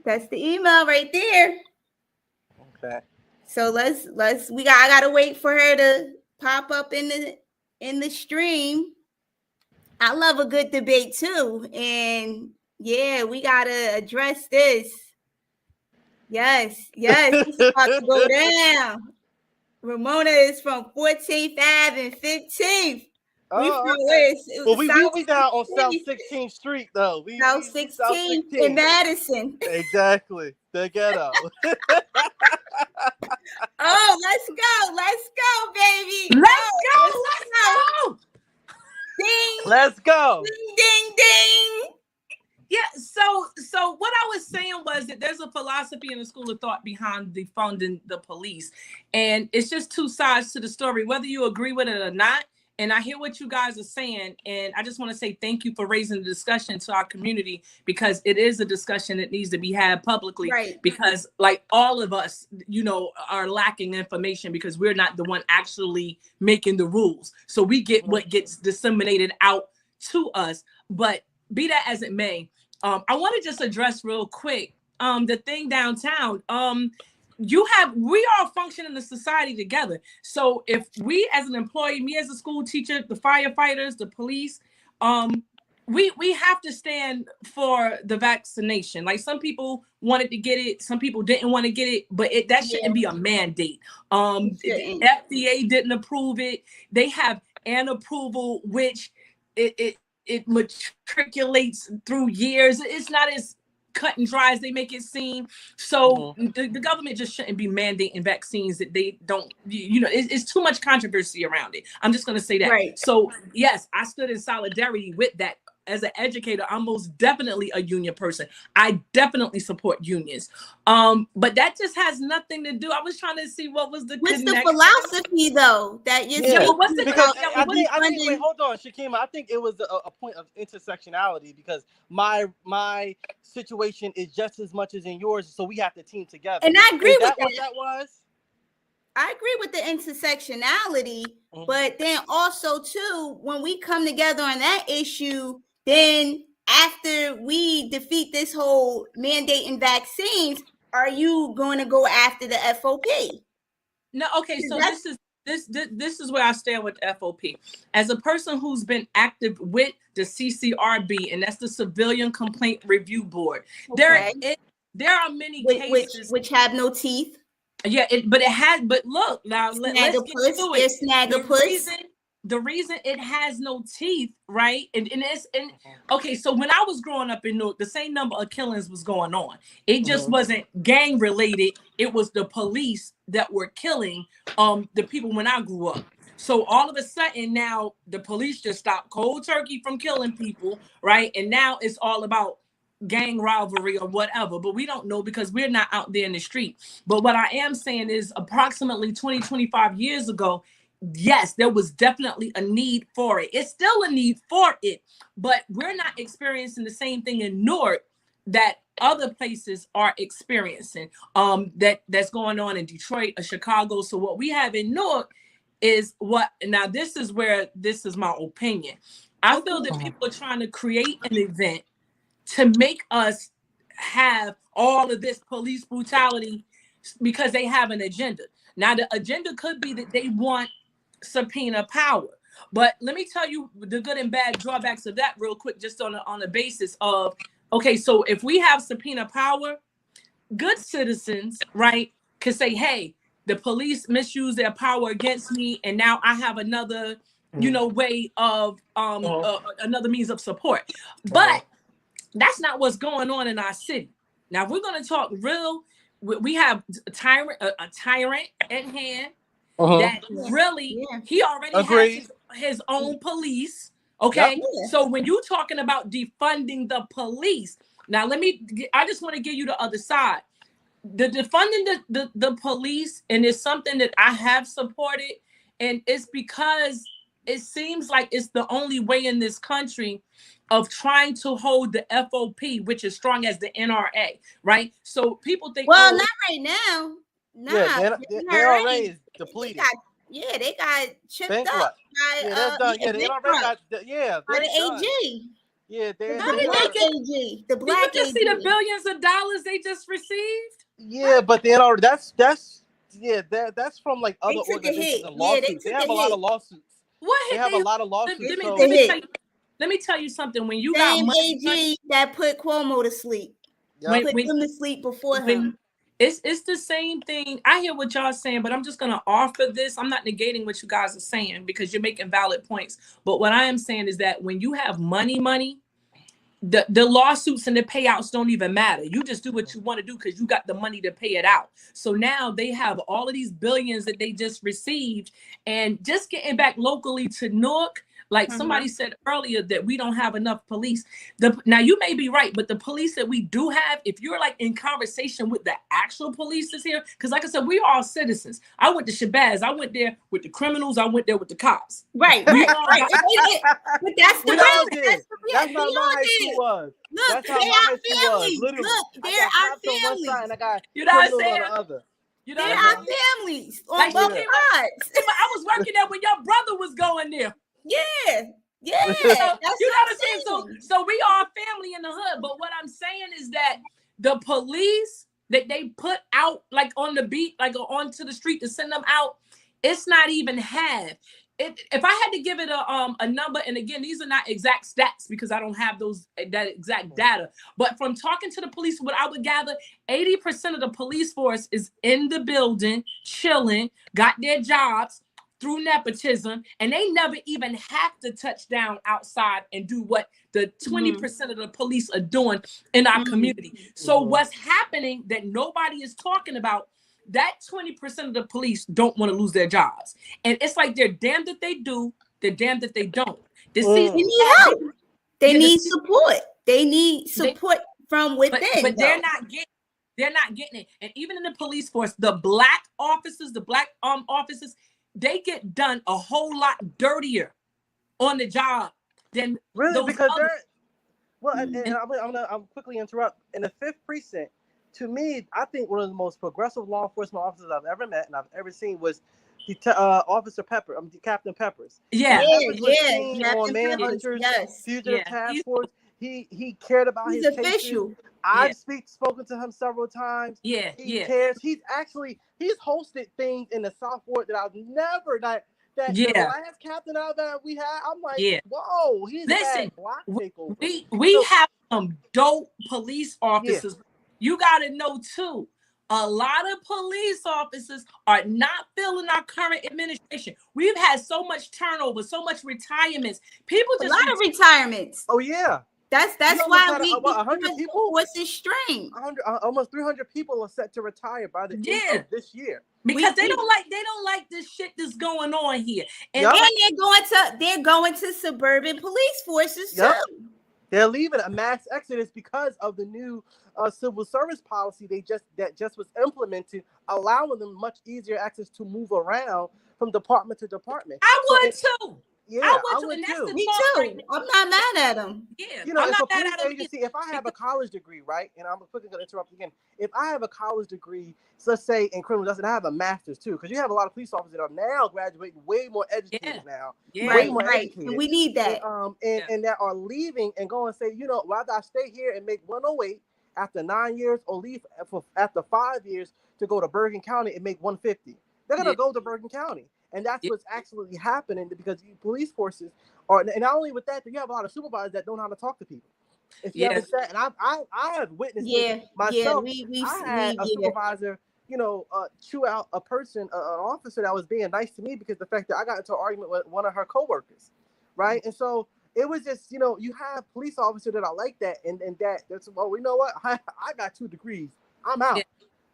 That's the email right there. Okay. So let's. I gotta wait for her to pop up in the stream. I love a good debate too, and yeah, we gotta address this. Yes, it's about to go down. Ramona is from 14th Ave and 15th. We down on South 16th Street though. South 16th in Madison. Exactly. The ghetto. Oh, let's go, baby. Let's go. Ding. Let's go. Ding. Yeah, so what I was saying was that there's a philosophy and a school of thought behind defunding the police. And it's just two sides to the story, whether you agree with it or not. And I hear what you guys are saying. And I just want to say thank you for raising the discussion to our community, because it is a discussion that needs to be had publicly. Right. Because like all of us, are lacking information because we're not the one actually making the rules. So we get what gets disseminated out to us. But be that as it may, I want to just address real quick the thing downtown. We are functioning in the society together. So if we as an employee, me as a school teacher, the firefighters, the police, we have to stand for the vaccination. Like some people wanted to get it, some people didn't want to get it, but that shouldn't be a mandate. The FDA didn't approve it. They have an approval, which it matriculates through years. It's not as cut and dry as they make it seem. So the government just shouldn't be mandating vaccines that they don't, it's too much controversy around it. I'm just going to say that. Right. So yes, I stood in solidarity with that. As an educator, I'm most definitely a union person. I definitely support unions. But that just has nothing to do. I was trying to see what's the philosophy though that you're what's the because I think wait, hold on, Shakima. I think it was a point of intersectionality, because my situation is just as much as in yours, so we have to team together. And I agree with that. What that was? I agree with the intersectionality, but then also too, when we come together on that issue, then after we defeat this whole mandating vaccines, are you going to go after the FOP? No, okay. So this is where I stand with FOP. As a person who's been active with the CCRB, and that's the Civilian Complaint Review Board, there are many cases which have no teeth. Yeah, but look now, let's get to it. The reason it has no teeth, right? Okay, so when I was growing up in Newark, the same number of killings was going on. It just wasn't gang related. It was the police that were killing the people when I grew up. So all of a sudden now the police just stopped cold turkey from killing people, right? And now it's all about gang rivalry or whatever, but we don't know because we're not out there in the street. But what I am saying is approximately 25 years ago, yes, there was definitely a need for it. It's still a need for it, but we're not experiencing the same thing in Newark that other places are experiencing. That's going on in Detroit or Chicago. So what we have in Newark is what, now this is my opinion. I feel that people are trying to create an event to make us have all of this police brutality because they have an agenda. Now, the agenda could be that they want subpoena power. But let me tell you the good and bad drawbacks of that real quick, just on the basis of, okay, so if we have subpoena power, good citizens, right, could say, hey, the police misuse their power against me, and now I have another, way of another means of support. But that's not what's going on in our city. Now, if we're going to talk real, we have a tyrant at hand that really, he already has his own police. Okay. Yep. So when you're talking about defunding the police, now I just want to give you the other side. The defunding the police, and it's something that I have supported, and it's because it seems like it's the only way in this country of trying to hold the FOP, which is strong as the NRA, right? So people think, well, not right now. Nah, yeah, the NRA is depleted. They got chipped bankrupt. Up by, they're done. Yeah, the NRA got, by the AG. Yeah, they're the black AG. The black Did you just see the billions of dollars they just received? Yeah, but the NRA, that's from like other organizations and lawsuits. They have a lot of lawsuits. They have a lot of lawsuits. Let me tell you something. When you same got AG that put Cuomo to sleep, put him to sleep before him. It's the same thing. I hear what y'all saying, but I'm just gonna offer this. I'm not negating what you guys are saying because you're making valid points. But what I am saying is that when you have money, the lawsuits and the payouts don't even matter. You just do what you want to do because you got the money to pay it out. So now they have all of these billions that they just received, and just getting back locally to Newark. Like somebody said earlier that we don't have enough police. Now you may be right, but the police that we do have, if you're like in conversation with the actual police that's here, because like I said, we are all citizens. I went to Shabazz. I went there with the criminals. I went there with the cops. Right. But that's the reality. That's how my high school was. Look, they're our families. Look, they're our families. And I got you know what I'm saying? On the other. They're our families on both sides. I was working there when your brother was going there. Yeah. You know what I'm saying? So we are family in the hood. But what I'm saying is that the police that they put out, like on the beat, like onto the street to send them out, it's not even half. If I had to give it a number, and again, these are not exact stats because I don't have that exact data. But from talking to the police, what I would gather, 80% of the police force is in the building, chilling, got their jobs through nepotism, and they never even have to touch down outside and do what the 20% of the police are doing in our community. So what's happening that nobody is talking about, that 20% of the police don't want to lose their jobs. And it's like they're damned if they do, they're damned if they don't. They need help. They need support. They need support from within. But they're not getting it. And even in the police force, the black officers, they get done a whole lot dirtier on the job than really because others. I'm quickly interrupt. In the 5th precinct, to me, I think one of the most progressive law enforcement officers I've ever met and I've ever seen was Officer Pepper, Captain Peppers. Yeah. On Manhunters, Fugitive Task Force. He cared about his official. Cases. I've spoken to him several times. He cares. He's hosted things in the South Ward that I've never the last captain out that we had. I'm like, whoa, he's block takeover. We have some dope police officers. You got to know too. A lot of police officers are not feeling our current administration. We've had so much turnover, so much retirements. People just a lot of retirements. Oh yeah. That's why we 100 people. What's this strain? Almost 300 people are set to retire by the end of this year because they don't like this shit that's going on here, and they're going to suburban police forces too. They're leaving a mass exodus because of the new civil service policy that just was implemented, allowing them much easier access to move around from department to department. I would too. Yeah, I would would too, and that's too. the Me talk too. right now. I'm not mad at him. Yeah, You know, I'm if a not mad police at him agency, either. if I have a college degree, right, and I'm quickly going to interrupt again. If I have a college degree, so let's say in criminal justice, and I have a master's too, because you have a lot of police officers that are now graduating way more educated now, Yeah. way Right, more right. educated, And we need that. and that are leaving and go and say, you know, rather I stay here and make 108 after 9 years, or leave after 5 years to go to Bergen County and make 150. They're gonna go to Bergen County, and that's what's absolutely happening because police forces are, and not only with that, you have a lot of supervisors that don't know how to talk to people. If you ever said, and I have witnessed it myself. I had a supervisor, you know, chew out a person, an officer that was being nice to me because the fact that I got into an argument with one of her coworkers, right? And so it was just, you know, you have police officers that are like that, and that's, well, you know what? I got 2 degrees. I'm out.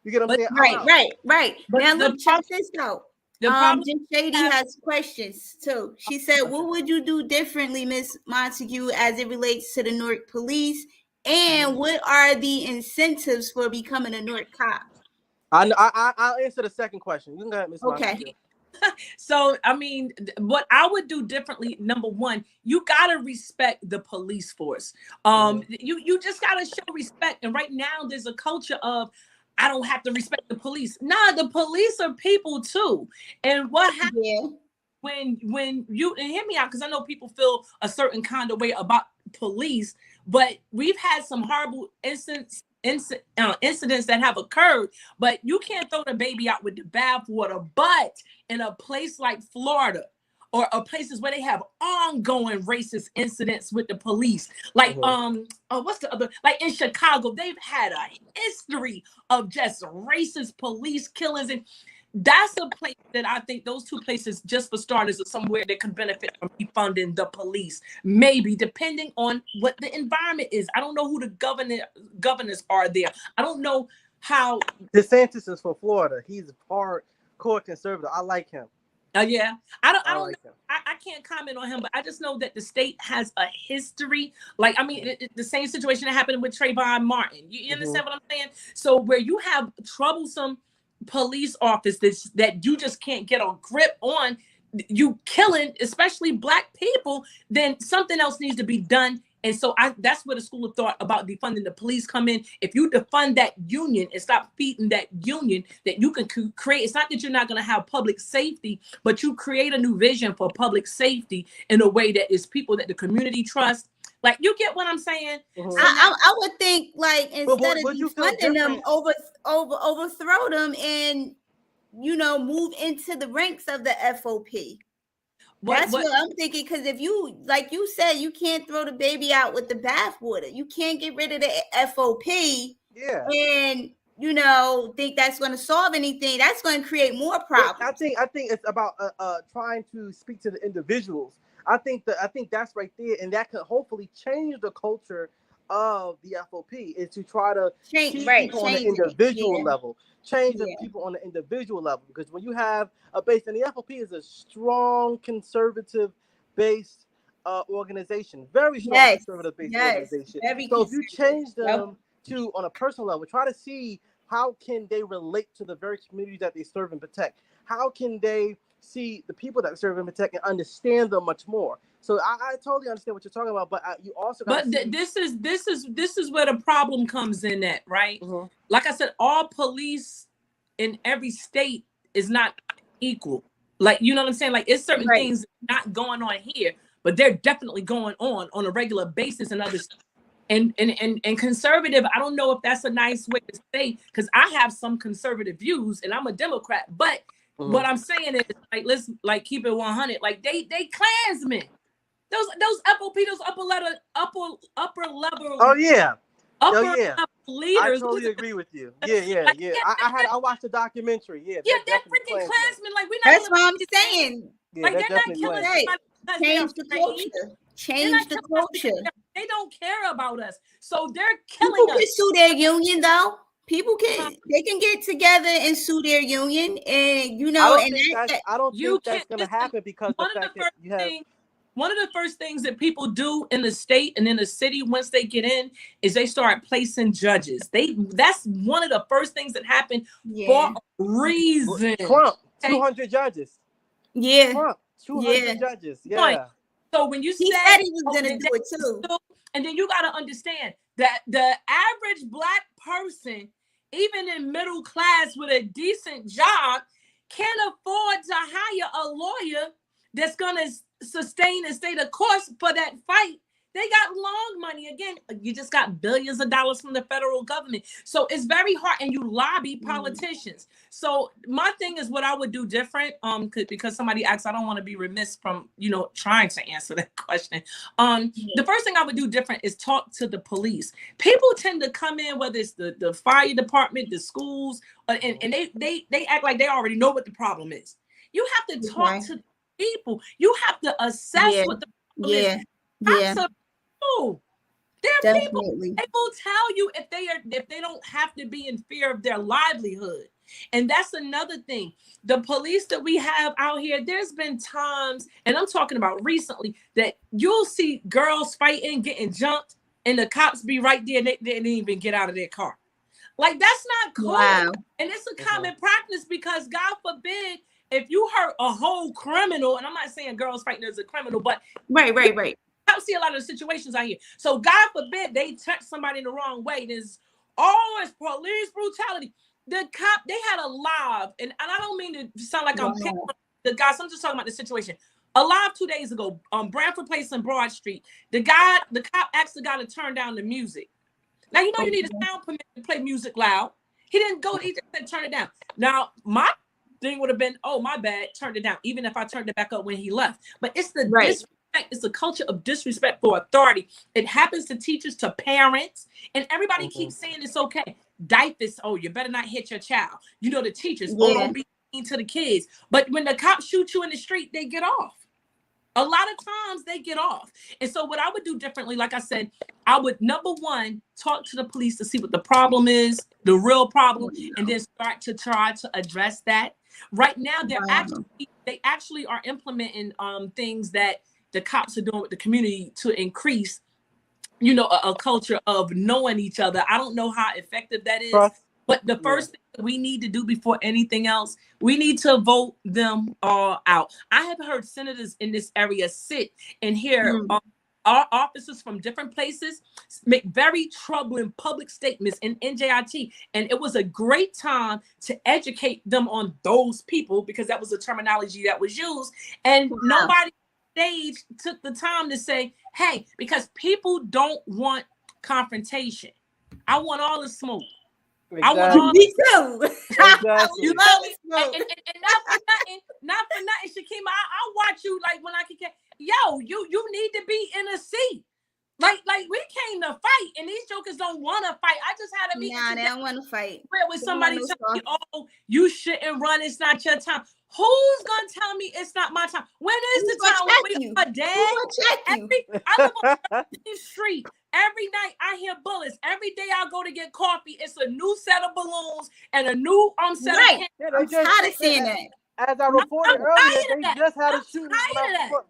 You get what I'm saying? Right. But Now look, check this out. problem Jen Shady has questions too. She said, "What would you do differently, Miss Montague, as it relates to the Newark police? And what are the incentives for becoming a Newark cop?" I'll answer the second question. You can go ahead, Miss Montague. So, I mean, what I would do differently, number one, you gotta respect the police force. You just gotta show respect. And right now, there's a culture of, I don't have to respect the police. Nah, the police are people too. And what happens when you, and hear me out, because I know people feel a certain kind of way about police, but we've had some horrible incidents that have occurred, but you can't throw the baby out with the bathwater. But in a place like Florida, or places where they have ongoing racist incidents with the police, like what's the other, like in Chicago, they've had a history of just racist police killings, and that's a place that I think those 2 places, just for starters, are somewhere that could benefit from defunding the police, maybe depending on what the environment is. I don't know who the governors are there. I don't know how. DeSantis is from Florida. He's hardcore conservative. I like him. Yeah, I don't like know. I can't comment on him, but I just know that the state has a history. Like, I mean, the same situation that happened with Trayvon Martin. You understand what I'm saying? So where you have troublesome police officers that you just can't get a grip on, you killing, especially Black people, then something else needs to be done. And so that's where the school of thought about defunding the police come in. If you defund that union and stop feeding that union, that you can create, it's not that you're not going to have public safety, but you create a new vision for public safety in a way that is people that the community trusts. Like, you get what I'm saying? So I would think, like, instead of defunding them, overthrow them and, you know, move into the ranks of the FOP. That's what I'm thinking, because if you, like you said, you can't throw the baby out with the bathwater. You can't get rid of the FOP and, you know, think that's going to solve anything. That's going to create more problems. I think it's about trying to speak to the individuals. I think that's right there, and that could hopefully change the culture of the FOP, is to try to change people on the individual level. Change the people on the individual level, because when you have a base, and the FOP is a strong conservative based organization, very strong conservative based organization. So if you change them to, on a personal level, try to see how can they relate to the very communities that they serve and protect. How can they see the people that serve and protect and understand them much more? So I totally understand what you're talking about, but you also got. But this is where the problem comes in at, right? Like I said, all police in every state is not equal. Like, you know what I'm saying? Like, it's certain things not going on here, but they're definitely going on a regular basis in other states. And conservative, I don't know if that's a nice way to say, because I have some conservative views and I'm a Democrat, but what I'm saying is, like, let's like keep it 100. Like, they Klansmen. Those FOP, those upper level. I Leaders. totally agree with you. I watched the documentary. They're freaking Klansmen. Like, we're not. That's what I'm saying. Like, they're not killing us. Change the culture. Change the culture. They don't care about us, so they're killing People us. can sue their union, though. People they can get together and sue their union, and you know. I don't think that's going to happen, because the fact that you have. One of the first things that people do in the state and in the city once they get in is they start placing judges. That's one of the first things that happen for a reason. Trump, 200 judges. Trump, 200 judges. Point. Yeah. So when you He said said he was gonna do it too. and then you got to understand that the average Black person, even in middle class with a decent job, can't afford to hire a lawyer that's going to sustain and stay the course for that fight. They got long money. Again, you just got billions of dollars from the federal government. So it's very hard, and you lobby politicians. So my thing is what I would do different, because somebody asked, I don't want to be remiss from, trying to answer that question. The first thing I would do different is talk to the police. People tend to come in, whether it's the fire department, the schools, and they act like they already know what the problem is. You have to talk to people. You have to assess what the problem is. There are people, they will tell you if they don't have to be in fear of their livelihood. And that's another thing. The police that we have out here, there's been times, and I'm talking about recently, that you'll see girls fighting, getting jumped, and the cops be right there and they didn't even get out of their car. Like, that's not cool. Wow. And it's a common practice because, God forbid, if you hurt a whole criminal, and I'm not saying girls fighting as a criminal, but right. I see a lot of the situations out here. So God forbid they touch somebody in the wrong way. It's police brutality. The cop, they had a live, and I don't mean to sound like I'm picking on the guys. I'm just talking about the situation. A live 2 days ago, Branford Place and Broad Street. The cop asked the guy to turn down the music. Now, you need a sound permit to play music loud. He didn't go, he just said turn it down. Now, my thing would have been, oh, my bad, turned it down, even if I turned it back up when he left. But it's the disrespect. It's a culture of disrespect for authority. It happens to teachers, to parents, and everybody keeps saying it's okay. Diapers, oh, you better not hit your child. The teachers, don't be mean to the kids. But when the cops shoot you in the street, they get off. A lot of times they get off. And so what I would do differently, like I said, I would, number one, talk to the police to see what the problem is, the real problem, and then start to try to address that. Right now, they actually are implementing things that the cops are doing with the community to increase, a culture of knowing each other. I don't know how effective that is, but the first thing that we need to do before anything else, we need to vote them all out. I have heard senators in this area sit and hear our officers from different places make very troubling public statements in NJIT. And it was a great time to educate them on those people because that was the terminology that was used. And nobody stage took the time to say, hey, because people don't want confrontation. I want all the smoke. Exactly. I want all Me too. Exactly. You know me? And not for nothing, Shakima. I watch you like when I can get, you need to be in a seat. Like we came to fight, and these jokers don't want to fight. I just had a meeting. Nah, they don't want to fight. Where was somebody telling me, oh, you shouldn't run, it's not your time. Who's gonna tell me it's not my time? When is the time when we are dead? I live on the street. Every night I hear bullets. Every day I go to get coffee, it's a new set of balloons and a new set of cans. I'm tired of seeing that. As I reported earlier, they just had a shooting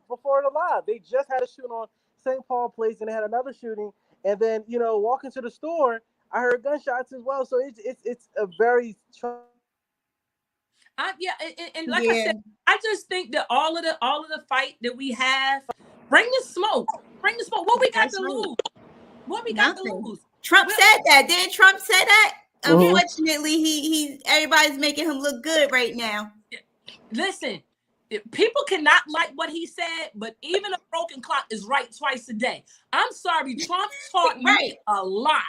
before the live. They just had a shooting on St. Paul Place, and they had another shooting. And then, walking to the store, I heard gunshots as well. So it's a very and like I said, I just think that all of the fight that we have, bring the smoke. What we got to lose? Trump said that. Didn't Trump say that? Unfortunately, everybody's making him look good right now. Listen, people cannot like what he said, but even a broken clock is right twice a day. I'm sorry, Trump taught me a lot.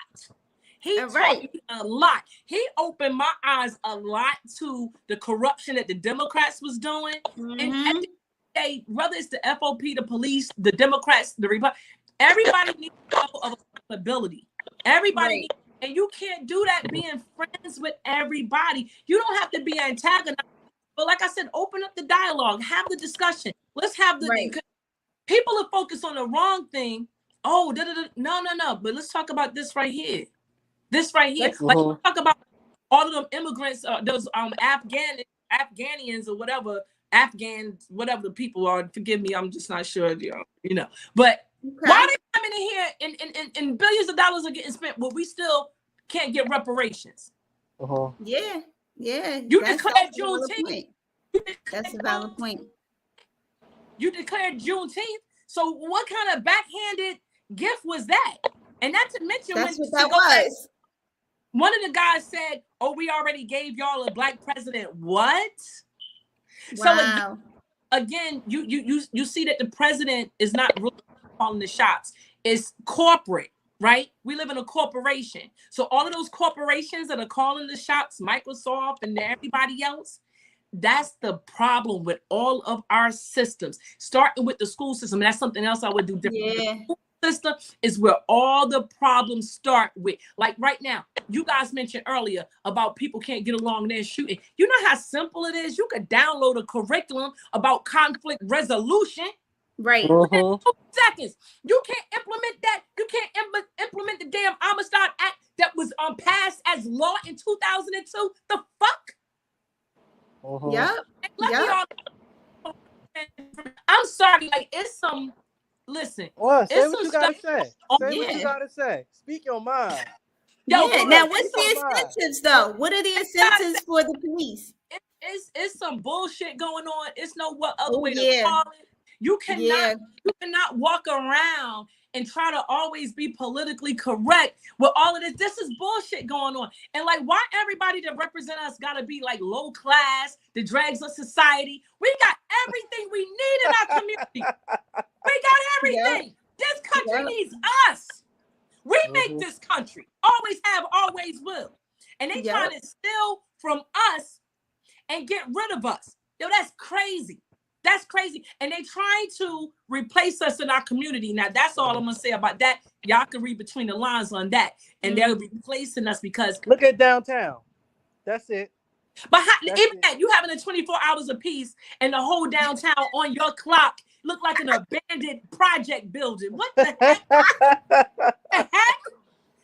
He taught me a lot. He opened my eyes a lot to the corruption that the Democrats was doing. And at the end of the day, whether it's the FOP, the police, the Democrats, the Republicans, everybody needs a level of accountability. Everybody and you can't do that being friends with everybody. You don't have to be antagonized. But like I said, open up the dialogue, have the discussion. Let's have the people are focused on the wrong thing. Oh, no. But let's talk about this right here. Like let's talk about all of them immigrants, those Afghanians or whatever, Afghans, whatever the people are. Forgive me, I'm just not sure, But why are they coming in here and billions of dollars are getting spent, but we still can't get reparations? Yeah. You declared Juneteenth. That's a valid point. You declared Juneteenth. So what kind of backhanded gift was that? And not to mention That's when what that was. one of the guys said, "Oh, we already gave y'all a black president." What? Wow. So again, you see that the president is not really calling the shots. It's corporate, right? We live in a corporation. So all of those corporations that are calling the shots, Microsoft and everybody else, that's the problem with all of our systems, starting with the school system. And that's something else I would do differently. Yeah. The school system is where all the problems start with. Like right now, you guys mentioned earlier about people can't get along there shooting. You know how simple it is? You could download a curriculum about conflict resolution. Right. Within 2 seconds. You can't implement that. You can't implement the damn Amistad Act that was passed as law in 2002. The fuck? Yep. I'm sorry. Like, it's some. Listen. Well, say it's what some you gotta stuff. say. Say what you gotta say. Speak your mind. Yo, Yeah. Now, what's the incentives, though? What are the incentives for the police? It's some bullshit going on. It's no what other way to call it. You cannot walk around and try to always be politically correct with all of this. This is bullshit going on. And like, why everybody that represent us gotta be like low class, that drags us society? We got everything we need in our community. We got everything. This country needs us. We make this country. Always have, always will. And they trying to steal from us and get rid of us. Yo, that's crazy. That's crazy. And they trying to replace us in our community. Now, that's all I'm going to say about that. Y'all can read between the lines on that. And they're replacing us because... Look at downtown. That's it. But even that, you having a 24 hours apiece and the whole downtown on your clock look like an abandoned project building. What the heck? The heck?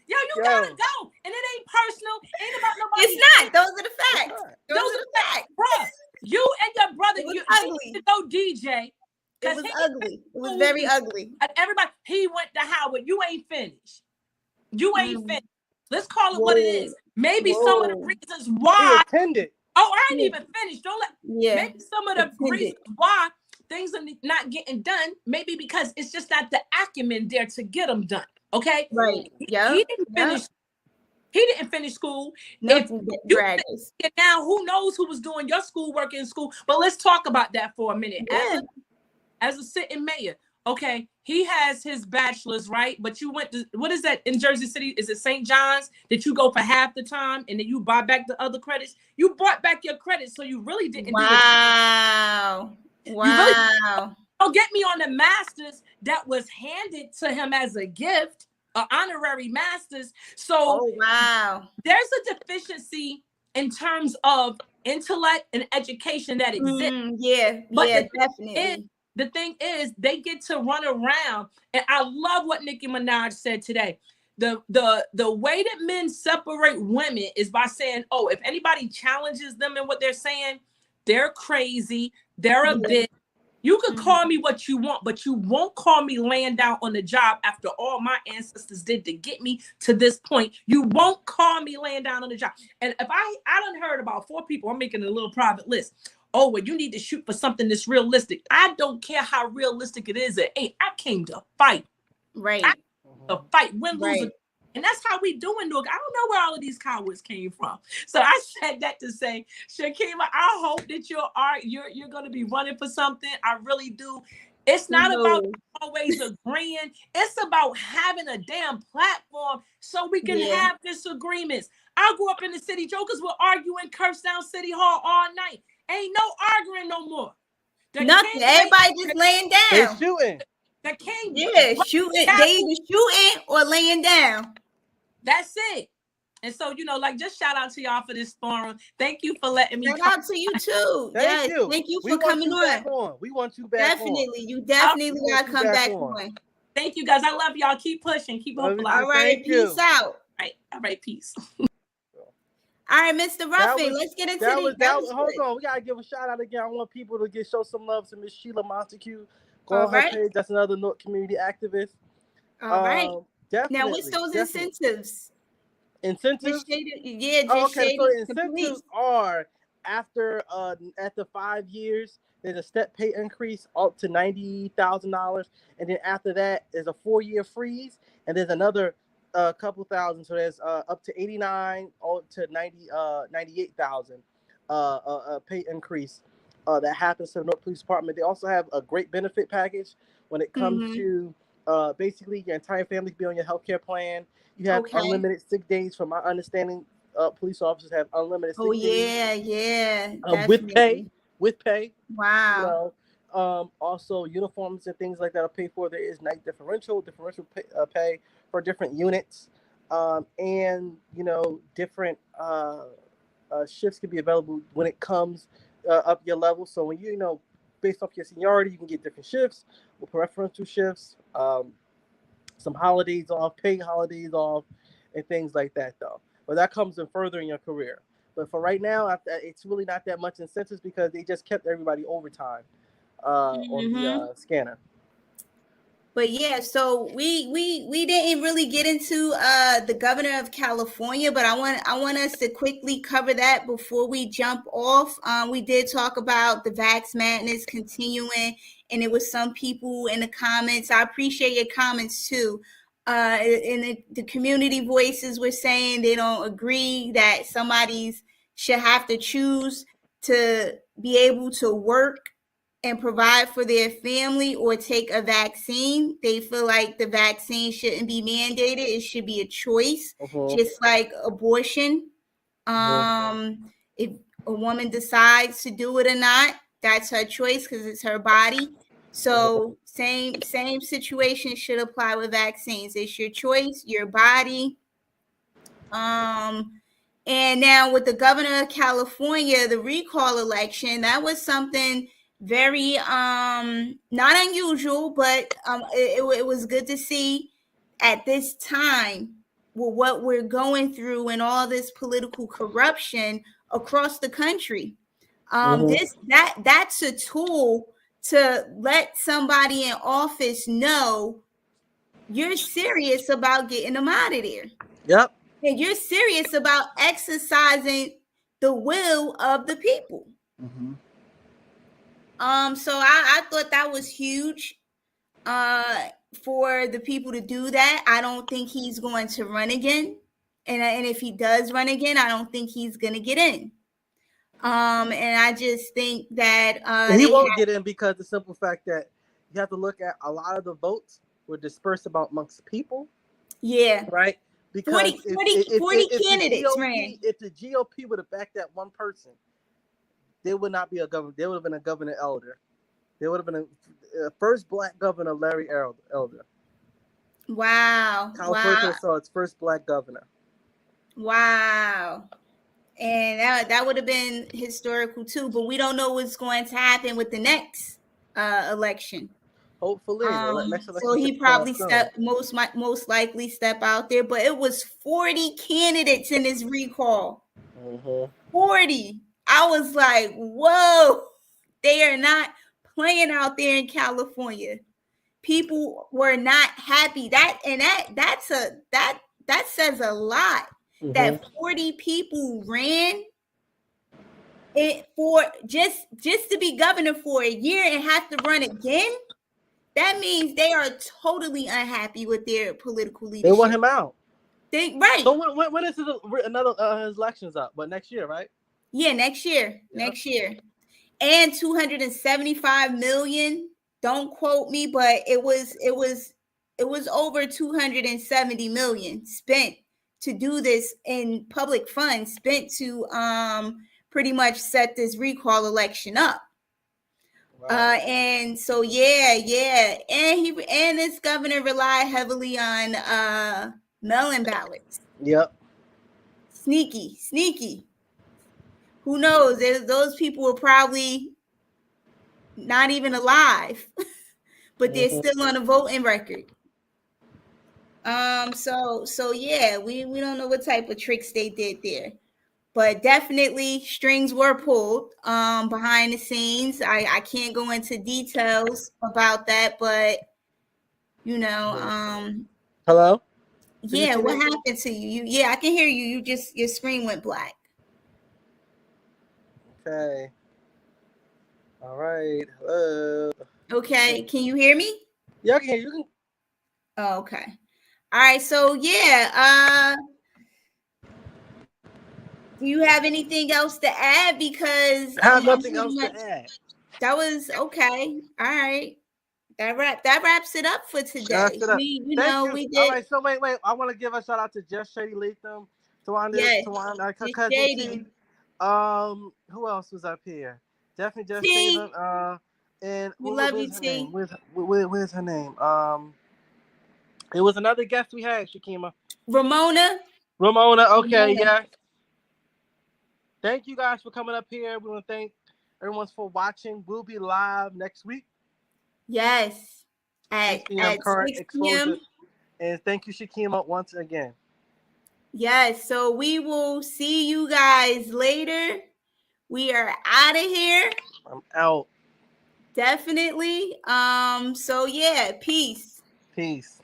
Yo, you gotta go. And it ain't personal. Ain't about nobody. It's not. Those are the facts. Those are the facts. Bruh, you and your brother, you need to go DJ. It was ugly. It was very ugly. Everybody, he went to Howard. You ain't finished. You ain't finished. Let's call it what it is. Maybe some of the reasons why. He attended. Oh, I ain't even finished. Don't let. Maybe some of the reasons why things are not getting done. Maybe because it's just not the acumen there to get them done. Okay. Right. Yeah. He didn't finish. He didn't finish school. Nothing and now who knows who was doing your schoolwork in school? But let's talk about that for a minute. Yeah. As a sitting mayor, okay, he has his bachelor's, right? But you went to, what is that in Jersey City? Is it St. John's that you go for half the time and then you buy back the other credits? You bought back your credits, so you really didn't. Wow. Wow. Don't get me on the master's that was handed to him as a gift, an honorary master's. So wow, there's a deficiency in terms of intellect and education that exists. But definitely. The thing is, they get to run around, and I love what Nicki Minaj said today. The way that men separate women is by saying, "Oh, if anybody challenges them in what they're saying, they're crazy, they're a bitch." You could call me what you want, but you won't call me laying down on the job after all my ancestors did to get me to this point. You won't call me laying down on the job. And if I done heard about 4 people, I'm making a little private list. Oh, well, you need to shoot for something that's realistic. I don't care how realistic it is. It ain't. I came to fight. Right. To fight, win, lose. And that's how we do in Newark. I don't know where all of these cowards came from. So I said that to say, Shakima, I hope that you're going to be running for something. I really do. It's not about always agreeing. It's about having a damn platform so we can have disagreements. I grew up in the city. Jokers will argue in Kirkstown City Hall all night. Ain't no arguing no more. Nothing. Everybody just laying down. They're shooting. The king. Yeah, shooting. They either shooting or laying down. That's it. And so, like, just shout out to y'all for this forum. Thank you for letting me shout out to you too. Thank you for coming on. We want you back. Definitely. You definitely gotta come back on. Thank you guys. I love y'all. Keep pushing. Keep hopeful. All right, peace out. All right, peace. All right, Mr. Ruffin, let's get into hold on. We gotta give a shout out again. I want people to show some love to Miss Sheila Montague. Go on her page. That's another Newark community activist. All right. Definitely. Now, what's those incentives? Incentives? So incentives are after 5 years, there's a step pay increase up to $90,000, and then after that, there's a 4-year freeze, and there's another couple thousand. So there's up to 89, up to 98,000 pay increase that happens to the Newark Police Department. They also have a great benefit package when it comes to basically your entire family be on your healthcare plan. You have unlimited sick days. From my understanding, police officers have unlimited sick days. Yeah, with pay. Wow. Also uniforms and things like that are paid for. There is night differential pay for different units, and different shifts can be available when it comes up your level. So when based off your seniority, you can get different shifts with preferential shifts, some holidays off, paid holidays off, and things like that, though. But that comes in furthering your career. But for right now, it's really not that much incentives because they just kept everybody overtime on the scanner. But yeah, so we didn't really get into the governor of California, but I want us to quickly cover that before we jump off. We did talk about the Vax Madness continuing, and it was some people in the comments. I appreciate your comments too. And the community voices were saying they don't agree that somebody should have to choose to be able to work and provide for their family or take a vaccine. They feel like the vaccine shouldn't be mandated. It should be a choice, just like abortion. If a woman decides to do it or not, that's her choice because it's her body. So same situation should apply with vaccines. It's your choice, your body. And now with the governor of California, the recall election, that was something very not unusual, but it was good to see at this time with what we're going through and all this political corruption across the country. That's a tool to let somebody in office know you're serious about getting them out of there. Yep. And you're serious about exercising the will of the people. So I thought that was huge for the people to do that. I don't think he's going to run again. And if he does run again, I don't think he's going to get in. And I just think that he won't get in because the simple fact that you have to look at a lot of the votes were dispersed amongst people. Yeah. Right? Because 40 candidates ran. If the GOP would have backed that one person, there would not be a governor. There would have been a governor elder. There would have been a first black governor, Larry Elder. Wow. California saw its first black governor. Wow. And that would have been historical too. But we don't know what's going to happen with the next election. Hopefully, so he probably most likely step out there. But it was 40 candidates in his recall. 40. I was like, whoa, they are not playing out there in California. People were not happy. That says a lot. That 40 people ran it for just to be governor for a year and have to run again. That means they are totally unhappy with their political leadership. They want him out. Right. So when is another his elections up? But next year, right? Yeah, next year. Yep. Next year. And 275 million. Don't quote me, but it was over 270 million spent to do this in public funds, spent to pretty much set this recall election up. Wow. And so and this governor relied heavily on mail-in ballots. Yep. Sneaky. Who knows? Those people were probably not even alive, but they're still on a voting record. So yeah, we don't know what type of tricks they did there. But definitely strings were pulled behind the scenes. I can't go into details about that, but Hello? Yeah, what happened to you? Yeah, I can hear you. Your screen went black. Okay. All right. Hello. Okay, can you hear me? Yeah, I can hear you. You Oh, okay. All right, so yeah, do you have anything else to add? Because can have I'm nothing pretty else much, to add. that was okay. All right. That wraps it up for today. That's it up. We Thank you. we All did. right. So wait. I want to give a shout out to Just Shady Latham, Yes, Tawana, just cousin shady. T. Who else was up here? Definitely Just T, Tatum. And we love you, where's her T. name? Where's her name? It was another guest we had, Shakima. Ramona. Ramona. Okay, Ramona. yeah. Thank you guys for coming up here. We want to thank everyone for watching. We'll be live next week. Yes, 6 p.m. at current 6 exposure. p.m. And thank you, Shakima, once again. Yes, so we will see you guys later. We are out of here. I'm out. Definitely. So yeah, peace. Peace.